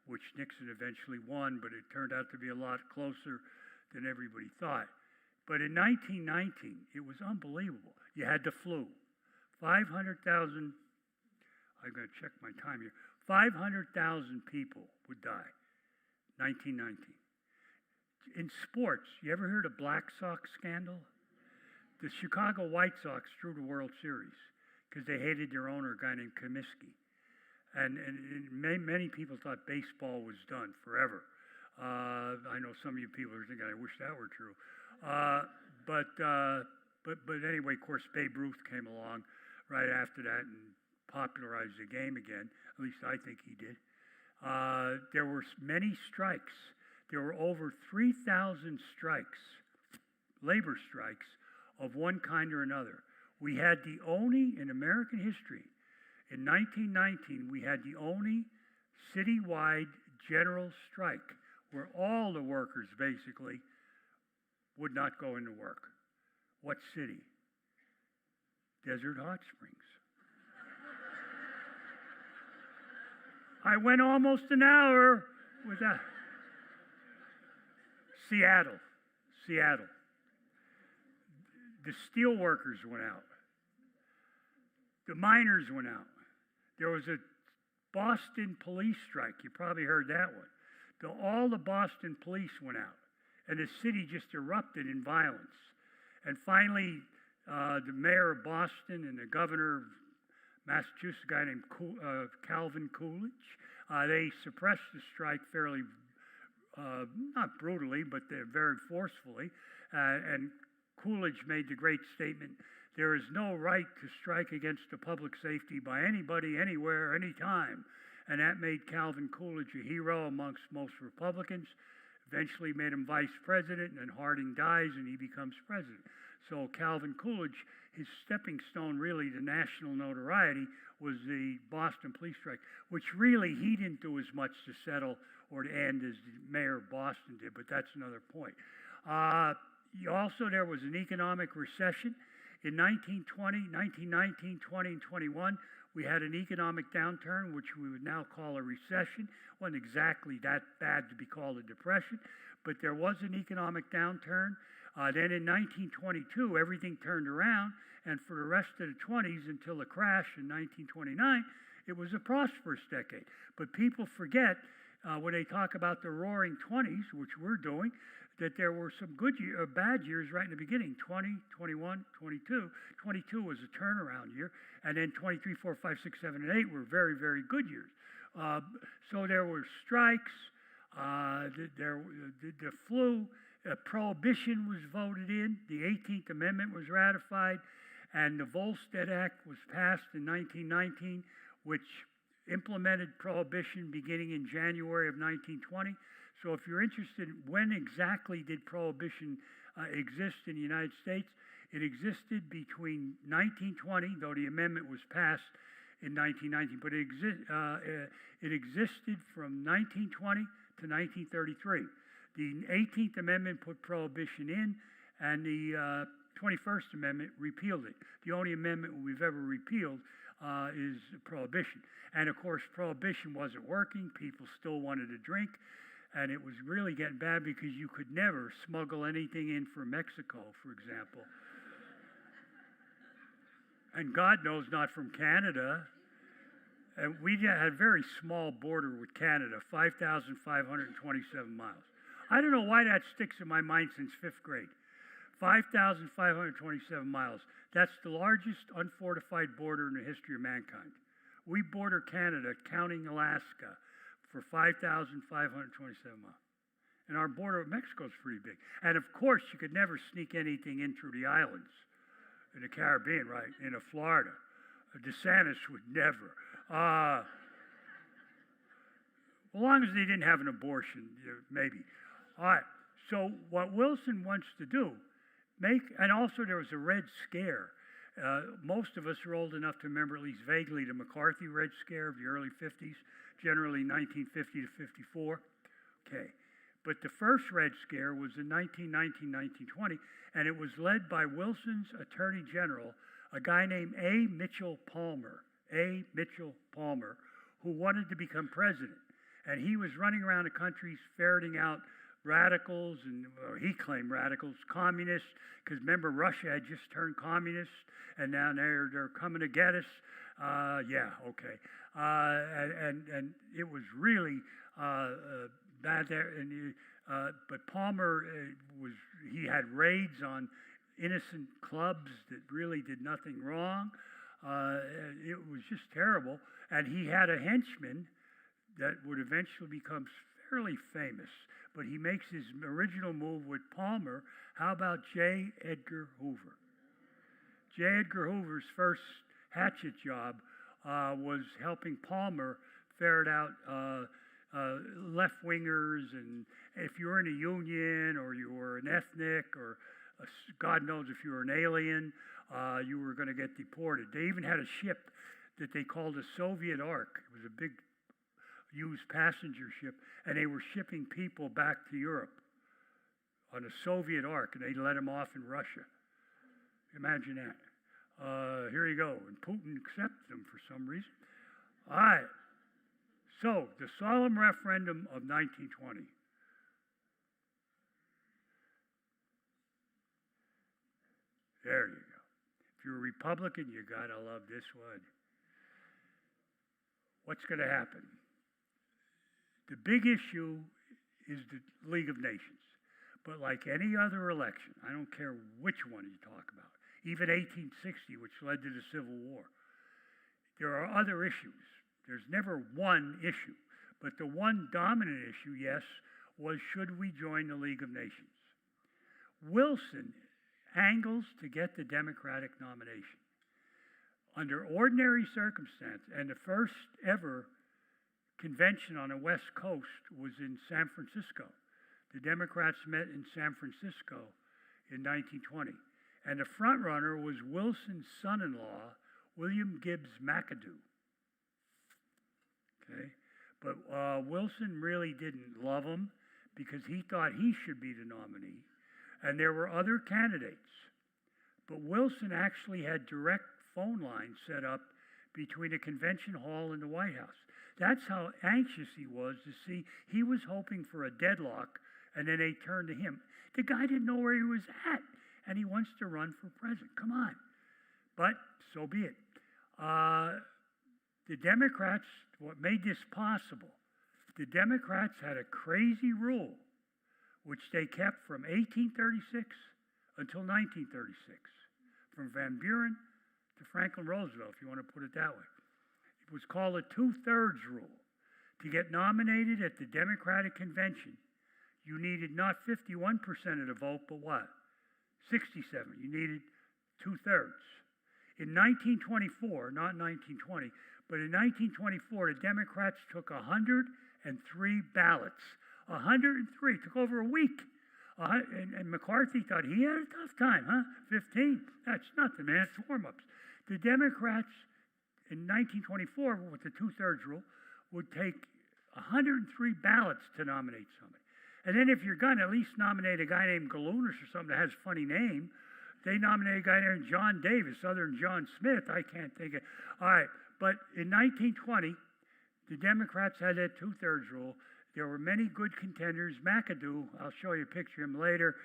which Nixon eventually won, but it turned out to be a lot closer than everybody thought. But in 1919, it was unbelievable. You had the flu. 500,000, I'm going to check my time here, 500,000 people would die. 1919. In sports, you ever heard of Black Sox scandal? The Chicago White Sox drew the World Series because they hated their owner, a guy named Comiskey. And many people thought baseball was done forever. I know some of you people are thinking, I wish that were true. But anyway, of course, Babe Ruth came along right after that and popularized the game again. At least I think he did. There were many strikes. There were over 3,000 strikes, labor strikes, of one kind or another. We had the only, in American history, in 1919, we had the only citywide general strike where all the workers basically would not go into work. What city? Desert Hot Springs. I went almost an hour with that. Seattle. The steel workers went out. The miners went out. There was a Boston police strike. You probably heard that one. All the Boston police went out, and the city just erupted in violence. And finally, the mayor of Boston and the governor of Massachusetts, a guy named Calvin Coolidge, they suppressed the strike fairly, not brutally, but very forcefully. And Coolidge made the great statement, there is no right to strike against the public safety by anybody, anywhere, anytime. And that made Calvin Coolidge a hero amongst most Republicans, eventually made him vice president, and then Harding dies and he becomes president. So Calvin Coolidge, his stepping stone really to national notoriety was the Boston police strike, which really he didn't do as much to settle or to end as the mayor of Boston did, but that's another point. Also, there was an economic recession. In 1919, 20, and 21, We had an economic downturn, which we would now call a recession. Wasn't exactly that bad to be called a depression, but there was an economic downturn. Then in 1922, everything turned around, and for the rest of the 20s until the crash in 1929, it was a prosperous decade. But people forget when they talk about the roaring 20s, which we're doing, that there were some bad years right in the beginning, 20, 21, 22. 22 was a turnaround year, and then 23, 4, 5, 6, 7, and 8 were very, very good years. So there were strikes, the flu, Prohibition was voted in, the 18th Amendment was ratified, and the Volstead Act was passed in 1919, which implemented Prohibition beginning in January of 1920. So if you're interested in when exactly did Prohibition exist in the United States, it existed between 1920, though the amendment was passed in 1919, but it existed from 1920 to 1933. The 18th Amendment put Prohibition in, and the 21st Amendment repealed it. The only amendment we've ever repealed is Prohibition. And of course, Prohibition wasn't working. People still wanted to drink. And it was really getting bad because you could never smuggle anything in from Mexico, for example. And God knows not from Canada. And we had a very small border with Canada, 5,527 miles. I don't know why that sticks in my mind since 5th grade. 5,527 miles. That's the largest unfortified border in the history of mankind. We border Canada, counting Alaska, for 5,527 miles. And our border with Mexico is pretty big. And of course, you could never sneak anything in through the islands in the Caribbean, right? Into Florida. DeSantis would never. As long as they didn't have an abortion, maybe. All right. So what Wilson wants to do, and also there was a Red Scare. Most of us are old enough to remember at least vaguely the McCarthy Red Scare of the early 50s, generally 1950 to 54. Okay. But the first Red Scare was in 1919, 1920, and it was led by Wilson's Attorney General, a guy named A. Mitchell Palmer, who wanted to become president. And he was running around the country ferreting out radicals, and he claimed radicals, communists, because remember Russia had just turned communist, and now they're coming to get us. And it was really bad there. And but Palmer he had raids on innocent clubs that really did nothing wrong. It was just terrible, and he had a henchman that would eventually become fairly famous. But he makes his original move with Palmer. How about J. Edgar Hoover? J. Edgar Hoover's first hatchet job was helping Palmer ferret out left-wingers, and if you were in a union or you were an ethnic or God knows if you were an alien, you were going to get deported. They even had a ship that they called a Soviet Ark. It was a big used passenger ship, and they were shipping people back to Europe on a Soviet Ark, and they let them off in Russia. Imagine that. Here you go. And Putin accepted them for some reason. All right. So, the solemn referendum of 1920. There you go. If you're a Republican, you gotta love this one. What's going to happen? The big issue is the League of Nations. But like any other election, I don't care which one you talk about, even 1860, which led to the Civil War, there are other issues. There's never one issue. But the one dominant issue, yes, was should we join the League of Nations? Wilson angles to get the Democratic nomination. Under ordinary circumstances, and the first ever convention on the West Coast was in San Francisco. The Democrats met in San Francisco in 1920. And the front runner was Wilson's son-in-law, William Gibbs McAdoo. Okay? But Wilson really didn't love him because he thought he should be the nominee. And there were other candidates. But Wilson actually had direct phone lines set up between the convention hall and the White House. That's how anxious he was to see. He was hoping for a deadlock, and then they turned to him. The guy didn't know where he was at, and he wants to run for president. Come on. But so be it. The Democrats, what made this possible, the Democrats had a crazy rule, which they kept from 1836 until 1936, from Van Buren to Franklin Roosevelt, if you want to put it that way. It was called a two-thirds rule. To get nominated at the Democratic Convention, you needed not 51% of the vote, but what? 67. You needed two-thirds. In 1924, not 1920, but in 1924, the Democrats took 103 ballots. 103. Took over a week. And McCarthy thought he had a tough time, huh? 15. That's nothing, man. It's warm-ups. The Democrats in 1924, with the two-thirds rule, would take 103 ballots to nominate somebody. And then if you're going to at least nominate a guy named Gudelunas or something that has a funny name, they nominated a guy named John Davis, other than John Smith. I can't think of. All right, but in 1920, the Democrats had that two-thirds rule. There were many good contenders. McAdoo, I'll show you a picture of him later.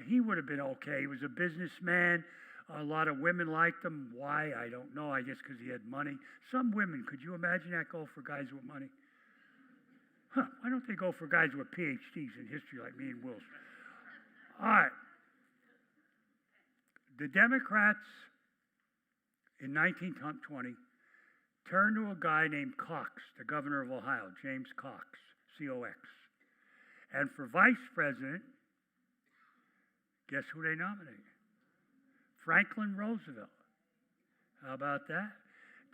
He would have been okay. He was a businessman. A lot of women liked him. Why? I don't know. I guess because he had money. Some women, could you imagine that, go for guys with money? Huh, why don't they go for guys with PhDs in history like me and Wilson? All right. The Democrats in 1920 turned to a guy named Cox, the governor of Ohio, James Cox, C-O-X. And for vice president, guess who they nominated? Franklin Roosevelt. How about that?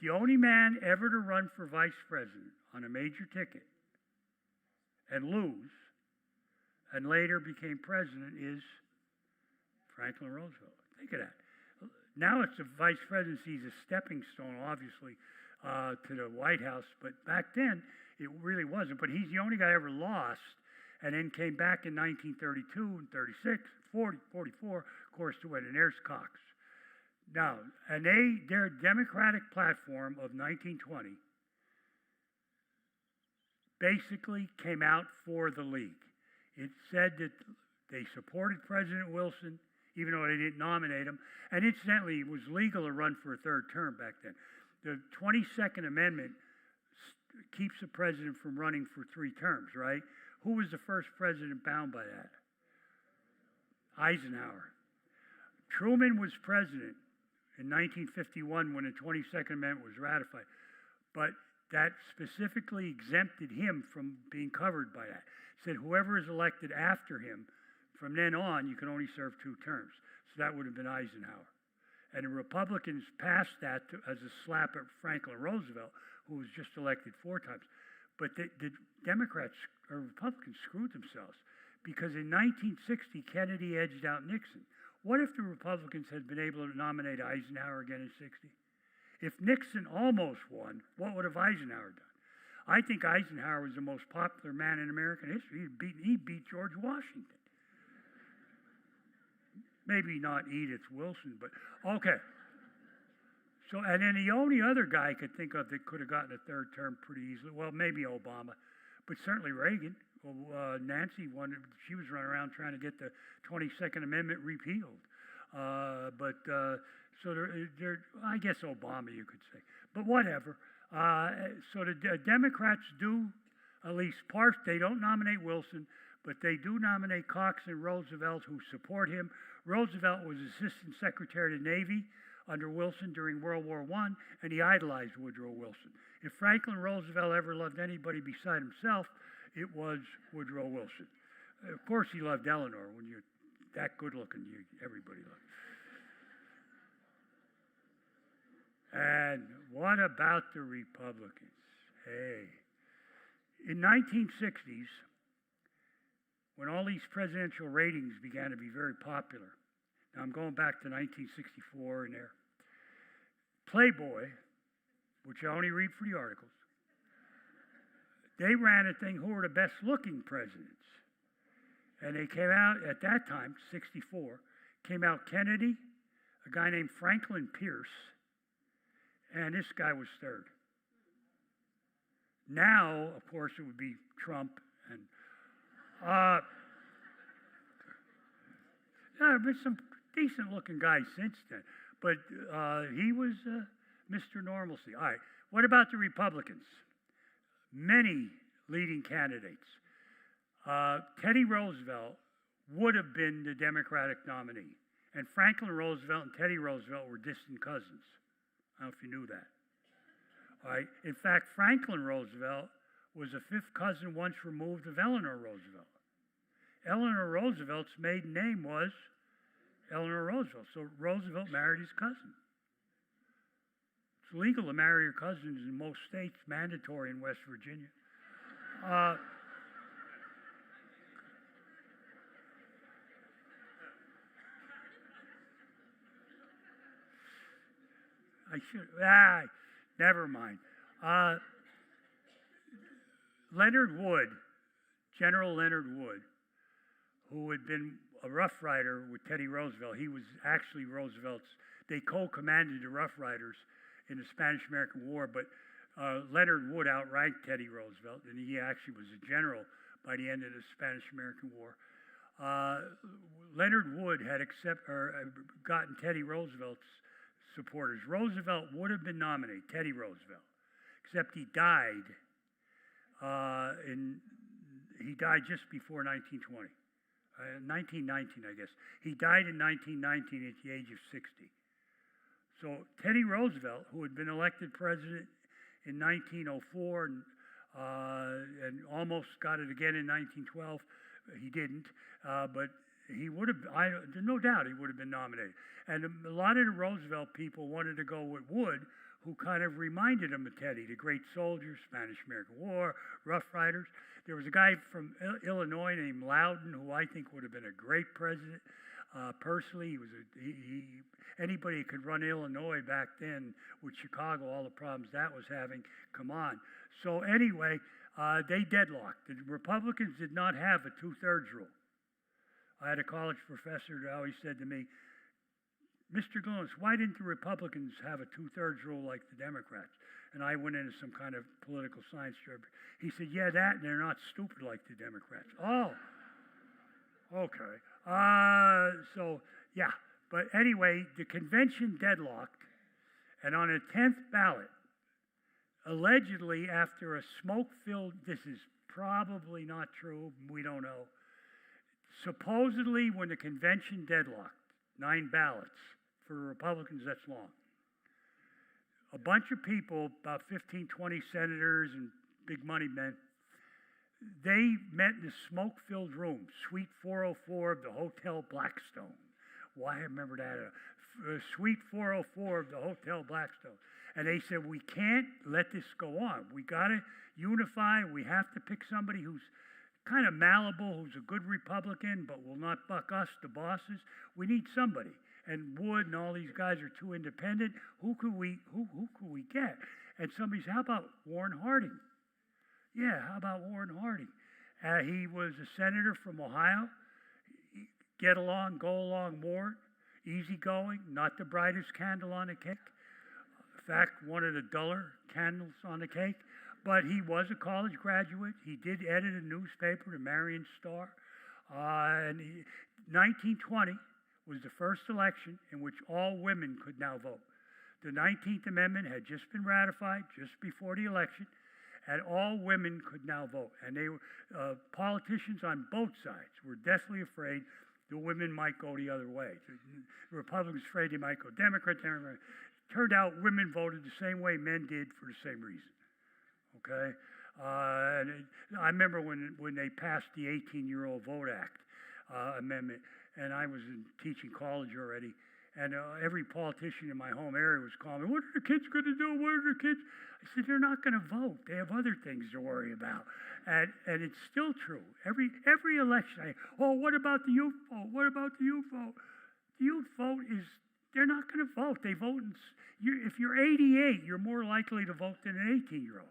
The only man ever to run for vice president on a major ticket and lose, and later became president, is Franklin Roosevelt. Think of that. Now it's the vice presidency is a stepping stone, obviously, to the White House, but back then it really wasn't. But he's the only guy ever lost, and then came back in 1932 and 36, 40, 44, of course, to win, and there's Cox. Now, and their Democratic platform of 1920 basically came out for the League. It said that they supported President Wilson, even though they didn't nominate him. And incidentally, it was legal to run for a third term back then. The 22nd Amendment keeps the president from running for 3 terms, right? Who was the first president bound by that? Eisenhower. Truman was president in 1951 when the 22nd Amendment was ratified. But that specifically exempted him from being covered by that. It said whoever is elected after him, from then on, you can only serve 2 terms. So that would have been Eisenhower. And the Republicans passed that as a slap at Franklin Roosevelt, who was just elected 4 times. But the Democrats or Republicans screwed themselves because in 1960, Kennedy edged out Nixon. What if the Republicans had been able to nominate Eisenhower again in 60? If Nixon almost won, what would have Eisenhower done? I think Eisenhower was the most popular man in American history. He beat George Washington. Maybe not Edith Wilson, but okay. So, and then the only other guy I could think of that could have gotten a 3rd term pretty easily, well, maybe Obama, but certainly Reagan. Nancy wanted, she was running around trying to get the 22nd Amendment repealed. So I guess Obama, you could say. But whatever. So the Democrats do, at least they don't nominate Wilson, but they do nominate Cox and Roosevelt, who support him. Roosevelt was Assistant Secretary of the Navy under Wilson during World War I, and he idolized Woodrow Wilson. If Franklin Roosevelt ever loved anybody beside himself, it was Woodrow Wilson. Of course, he loved Eleanor. When you're that good-looking, everybody loves. And what about the Republicans? Hey. In 1960s, when all these presidential ratings began to be very popular, now I'm going back to 1964 and there, Playboy, which I only read for the articles, they ran a thing, who were the best looking presidents? And they came out, at that time, 64, came out Kennedy, a guy named Franklin Pierce, and this guy was third. Now, of course, it would be Trump, and there have been some decent-looking guys since then, but he was Mr. Normalcy. All right, what about the Republicans? Many leading candidates. Teddy Roosevelt would have been the Democratic nominee, and Franklin Roosevelt and Teddy Roosevelt were distant cousins. I don't know if you knew that. All right. In fact, Franklin Roosevelt was a fifth cousin once removed of Eleanor Roosevelt. Eleanor Roosevelt's maiden name was Eleanor Roosevelt, so Roosevelt married his cousin. It's legal to marry your cousins in most states, mandatory in West Virginia. Never mind. Leonard Wood, General Leonard Wood, who had been a Rough Rider with Teddy Roosevelt. He was actually Roosevelt's, they co-commanded the Rough Riders in the Spanish-American War, but Leonard Wood outranked Teddy Roosevelt, and he actually was a general by the end of the Spanish-American War. Leonard Wood had gotten Teddy Roosevelt's supporters. Roosevelt would have been nominated, Teddy Roosevelt, except he died he died just before 1920. 1919, I guess. He died in 1919 at the age of 60. So Teddy Roosevelt, who had been elected president in 1904 and almost got it again in 1912, he didn't, but he would have, there's no doubt he would have been nominated. And a lot of the Roosevelt people wanted to go with Wood, who kind of reminded him of Teddy, the great soldiers, Spanish-American War, Rough Riders. There was a guy from Illinois named Loudon, who I think would have been a great president. Personally, anybody could run Illinois back then with Chicago, all the problems that was having. Come on. So anyway, they deadlocked. The Republicans did not have a two-thirds rule. I had a college professor that always said to me, Mr. Gudelunas, why didn't the Republicans have a two-thirds rule like the Democrats? And I went into some kind of political science job. He said, yeah, that, and they're not stupid like the Democrats. Oh, okay. So, yeah. But anyway, the convention deadlocked, and on a 10th ballot, allegedly after a smoke-filled, this is probably not true, we don't know, supposedly when the convention deadlocked, 9 ballots, for the Republicans, that's long. A bunch of people, about 15, 20 senators and big money men, they met in a smoke-filled room, Suite 404 of the Hotel Blackstone. Why, I remember that. Suite 404 of the Hotel Blackstone. And they said, we can't let this go on. We got to unify. We have to pick somebody who's kind of malleable, who's a good Republican, but will not buck us, the bosses. We need somebody. And Wood and all these guys are too independent. Who could we get? And somebody said, how about Warren Harding? Yeah, how about Warren Harding? He was a senator from Ohio. Get along, go along, Warren. Easygoing, not the brightest candle on the cake. In fact, one of the duller candles on the cake. But he was a college graduate. He did edit a newspaper, the Marion Star. 1920 was the first election in which all women could now vote. The 19th Amendment had just been ratified just before the election, and all women could now vote. And they were, politicians on both sides were deathly afraid the women might go the other way. The Republicans afraid they might go Democrat. Turned out women voted the same way men did for the same reason. Okay? And I remember when they passed the 18-year-old Vote Act amendment, and I was teaching college already, and every politician in my home area was calling me, what are the kids going to do? What are the kids? I said, they're not going to vote. They have other things to worry about. And it's still true. Every election, what about the youth vote? What about the youth vote? The youth vote is, they're not going to vote. They vote, if you're 88, you're more likely to vote than an 18-year-old.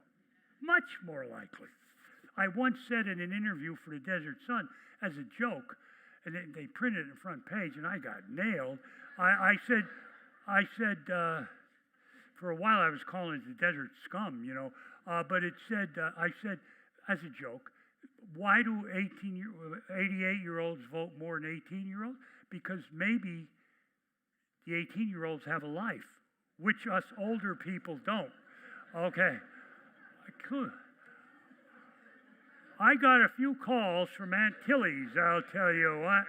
Much more likely. I once said in an interview for the Desert Sun, as a joke, and they printed it in the front page, and I got nailed. I said, for a while I was calling it the desert scum, you know. But it said, I said, as a joke, why do 88-year-olds vote more than 18-year-olds? Because maybe the 18-year-olds have a life, which us older people don't. Okay. Cool. I got a few calls from Aunt Tilly's, I'll tell you what.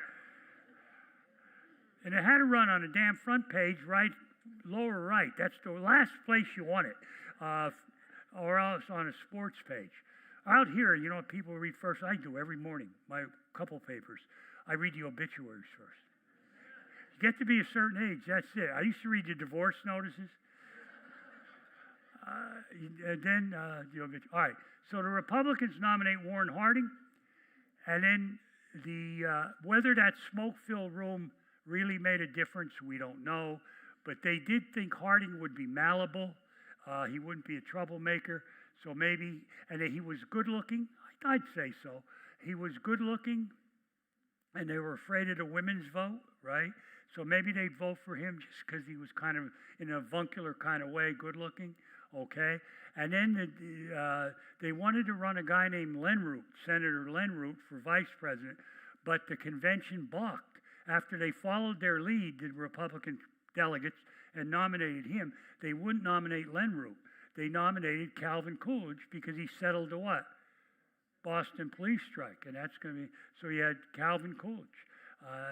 And it had to run on the damn front page, right, lower right. That's the last place you want it, or else on a sports page. Out here, you know what people read first? I do every morning, my couple papers. I read the obituaries first. You get to be a certain age, that's it. I used to read the divorce notices. And then the obituary. All right, so the Republicans nominate Warren Harding, and then whether that smoke-filled room really made a difference, we don't know. But they did think Harding would be malleable. He wouldn't be a troublemaker. So maybe, and he was good-looking. I'd say so. He was good-looking, and they were afraid of the women's vote, right? So maybe they'd vote for him just because he was kind of, in a avuncular kind of way, good-looking, okay? And then they wanted to run a guy named Lenroot, Senator Lenroot, for vice president, but the convention balked. After they followed their lead, the Republican delegates, and nominated him, they wouldn't nominate Lenroot. They nominated Calvin Coolidge because he settled the what? Boston police strike. And that's going to be, so you had Calvin Coolidge.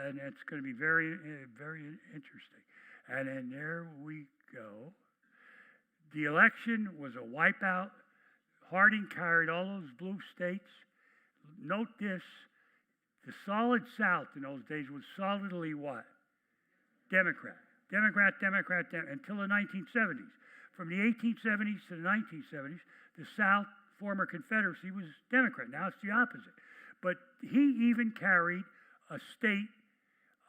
And that's going to be very, very interesting. And then there we go. The election was a wipeout. Harding carried all those blue states. Note this, the solid South in those days was solidly what? Democrat. Democrat, until the 1970s. From the 1870s to the 1970s, the South, former Confederacy, was Democrat. Now it's the opposite. But he even carried a state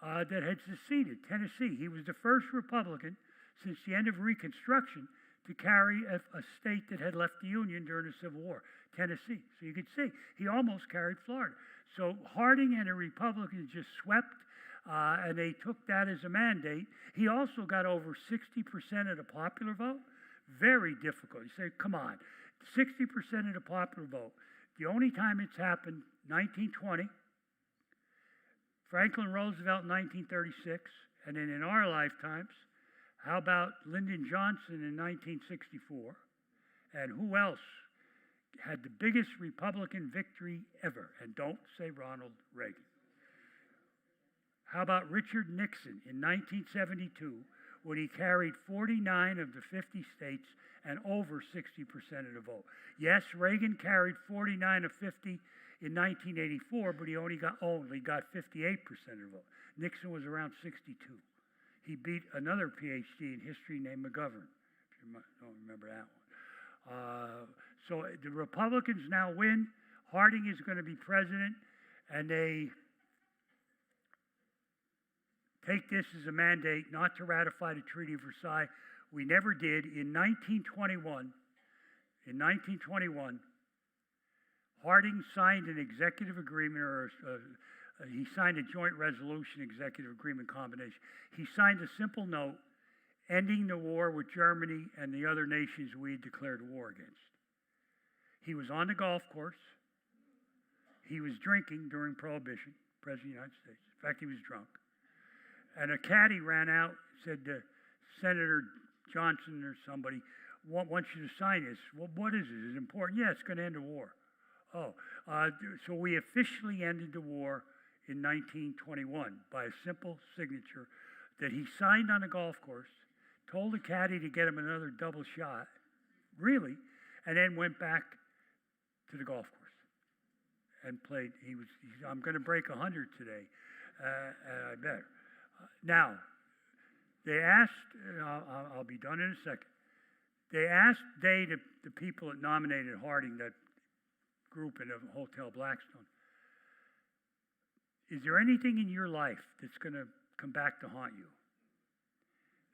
that had seceded, Tennessee. He was the first Republican since the end of Reconstruction to carry a state that had left the Union during the Civil War, Tennessee. So you could see, he almost carried Florida. So Harding and the Republicans just swept, and they took that as a mandate. He also got over 60% of the popular vote. Very difficult. You say, come on, 60% of the popular vote. The only time it's happened, 1920, Franklin Roosevelt in 1936, and then in our lifetimes, how about Lyndon Johnson in 1964? And who else had the biggest Republican victory ever? And don't say Ronald Reagan. How about Richard Nixon in 1972, when he carried 49 of the 50 states and over 60% of the vote? Yes, Reagan carried 49 of 50 in 1984, but he only got 58% of the vote. Nixon was around 62. He beat another PhD in history named McGovern, if you don't remember that one. So the Republicans now win. Harding is going to be president, and they take this as a mandate not to ratify the Treaty of Versailles. We never did. In 1921, Harding signed an executive agreement, or he signed a joint resolution executive agreement combination. He signed a simple note ending the war with Germany and the other nations we had declared war against. He was on the golf course. He was drinking during Prohibition, President of the United States. In fact, he was drunk. And a caddy ran out, said to Senator Johnson or somebody, wants you to sign this. Well, what is it? Is it important? Yeah, it's going to end the war. So we officially ended the war in 1921 by a simple signature that he signed on a golf course, told the caddy to get him another double shot, really, and then went back to the golf course and played. I'm going to break 100 today, I better. Now, they asked, I'll be done in a second. They asked the people that nominated Harding, that group in the Hotel Blackstone, is there anything in your life that's going to come back to haunt you?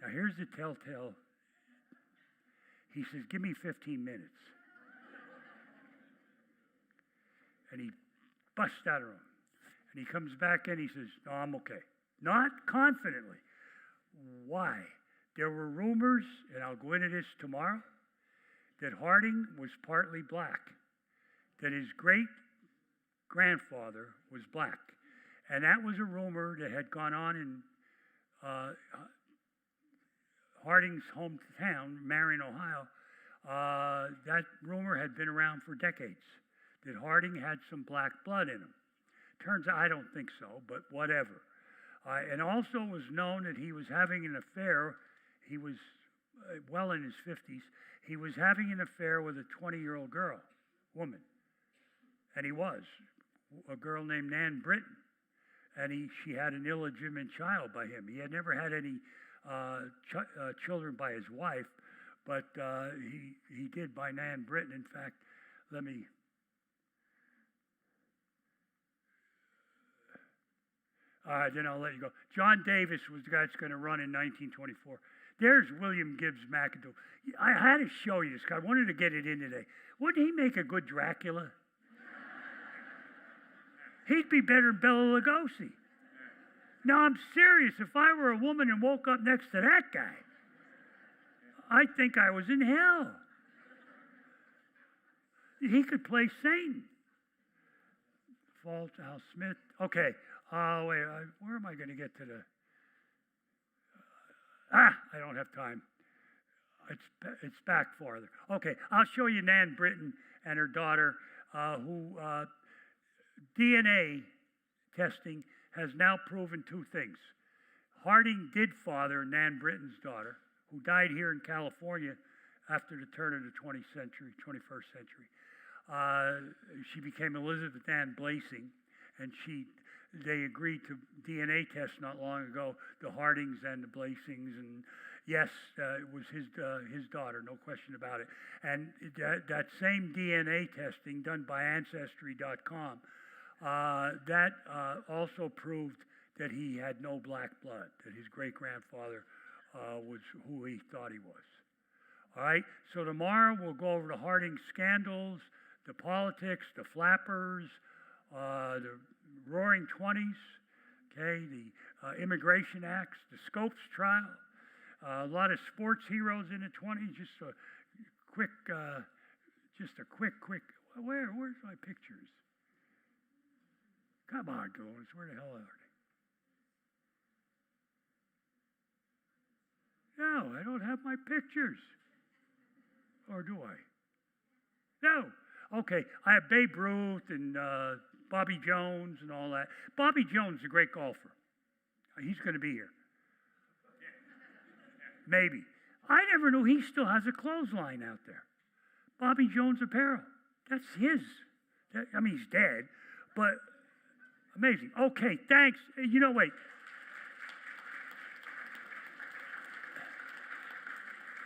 Now, here's the telltale. He says, give me 15 minutes. And he busts out of room. And he comes back in, he says, no, I'm okay. Not confidently. Why? There were rumors, and I'll go into this tomorrow, that Harding was partly black, that his great-grandfather was black. And that was a rumor that had gone on in Harding's hometown, Marion, Ohio. That rumor had been around for decades, that Harding had some black blood in him. Turns out I don't think so, but whatever. And also it was known that he was having an affair. He was well in his 50s. He was having an affair with a 20-year-old woman. And he was, a girl named Nan Britton. And she had an illegitimate child by him. He had never had any children by his wife, but he did by Nan Britton. In fact, then I'll let you go. John Davis was the guy that's going to run in 1924. There's William Gibbs McIntosh. I had to show you this guy. I wanted to get it in today. Wouldn't he make a good Dracula? He'd be better than Bela Lugosi. Now, I'm serious. If I were a woman and woke up next to that guy, I'd think I was in hell. He could play Satan. Al Smith. Okay. Wait, where am I going to get to the... I don't have time. It's back farther. Okay, I'll show you Nan Britton and her daughter, who DNA testing has now proven two things. Harding did father Nan Britton's daughter, who died here in California after the turn of the 21st century. She became Elizabeth Ann Blasing, and they agreed to DNA tests not long ago, the Hardings and the Blasings, and yes, it was his daughter, no question about it. And that same DNA testing done by Ancestry.com, that also proved that he had no black blood, that his great-grandfather was who he thought he was. All right, so tomorrow we'll go over the Harding scandals, the politics, the flappers, the Roaring Twenties, okay, the Immigration Acts, the Scopes trial, a lot of sports heroes in the 20s. Just a quick. Where's my pictures? Come on, Gudelunas, where the hell are they? No, I don't have my pictures. Or do I? No. Okay, I have Babe Ruth and Bobby Jones and all that. Bobby Jones is a great golfer. He's going to be here. Maybe. I never knew he still has a clothesline out there. Bobby Jones Apparel. That's his. He's dead, but amazing. Okay, thanks. Wait.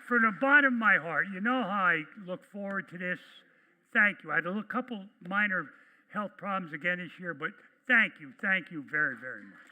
From the bottom of my heart, you know how I look forward to this. Thank you. I had a couple minor health problems again this year, but thank you very, very much.